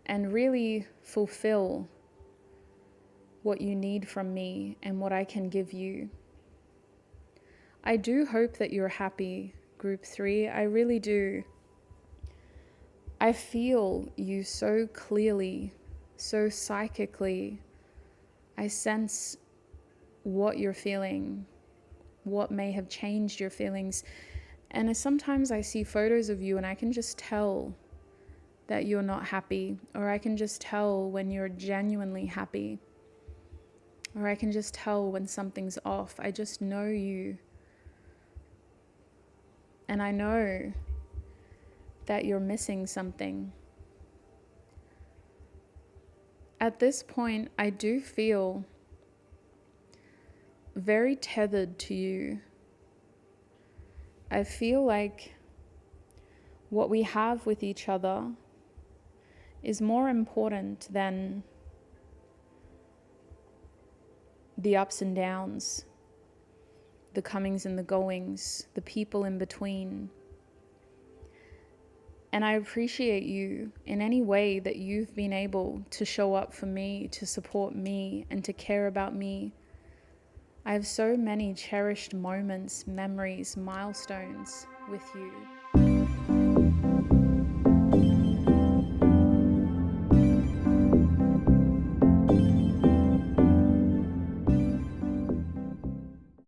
and really fulfill what you need from me and what I can give you. I do hope that you're happy, group 3. I really do. I feel you so clearly, so psychically. I sense what you're feeling, what may have changed your feelings. And sometimes I see photos of you and I can just tell that you're not happy, or I can just tell when you're genuinely happy, or I can just tell when something's off. I just know you. And I know that you're missing something. At this point, I do feel very tethered to you. I feel like what we have with each other is more important than the ups and downs, the comings and the goings, the people in between. And I appreciate you in any way that you've been able to show up for me, to support me, and to care about me. I have so many cherished moments, memories, milestones with you.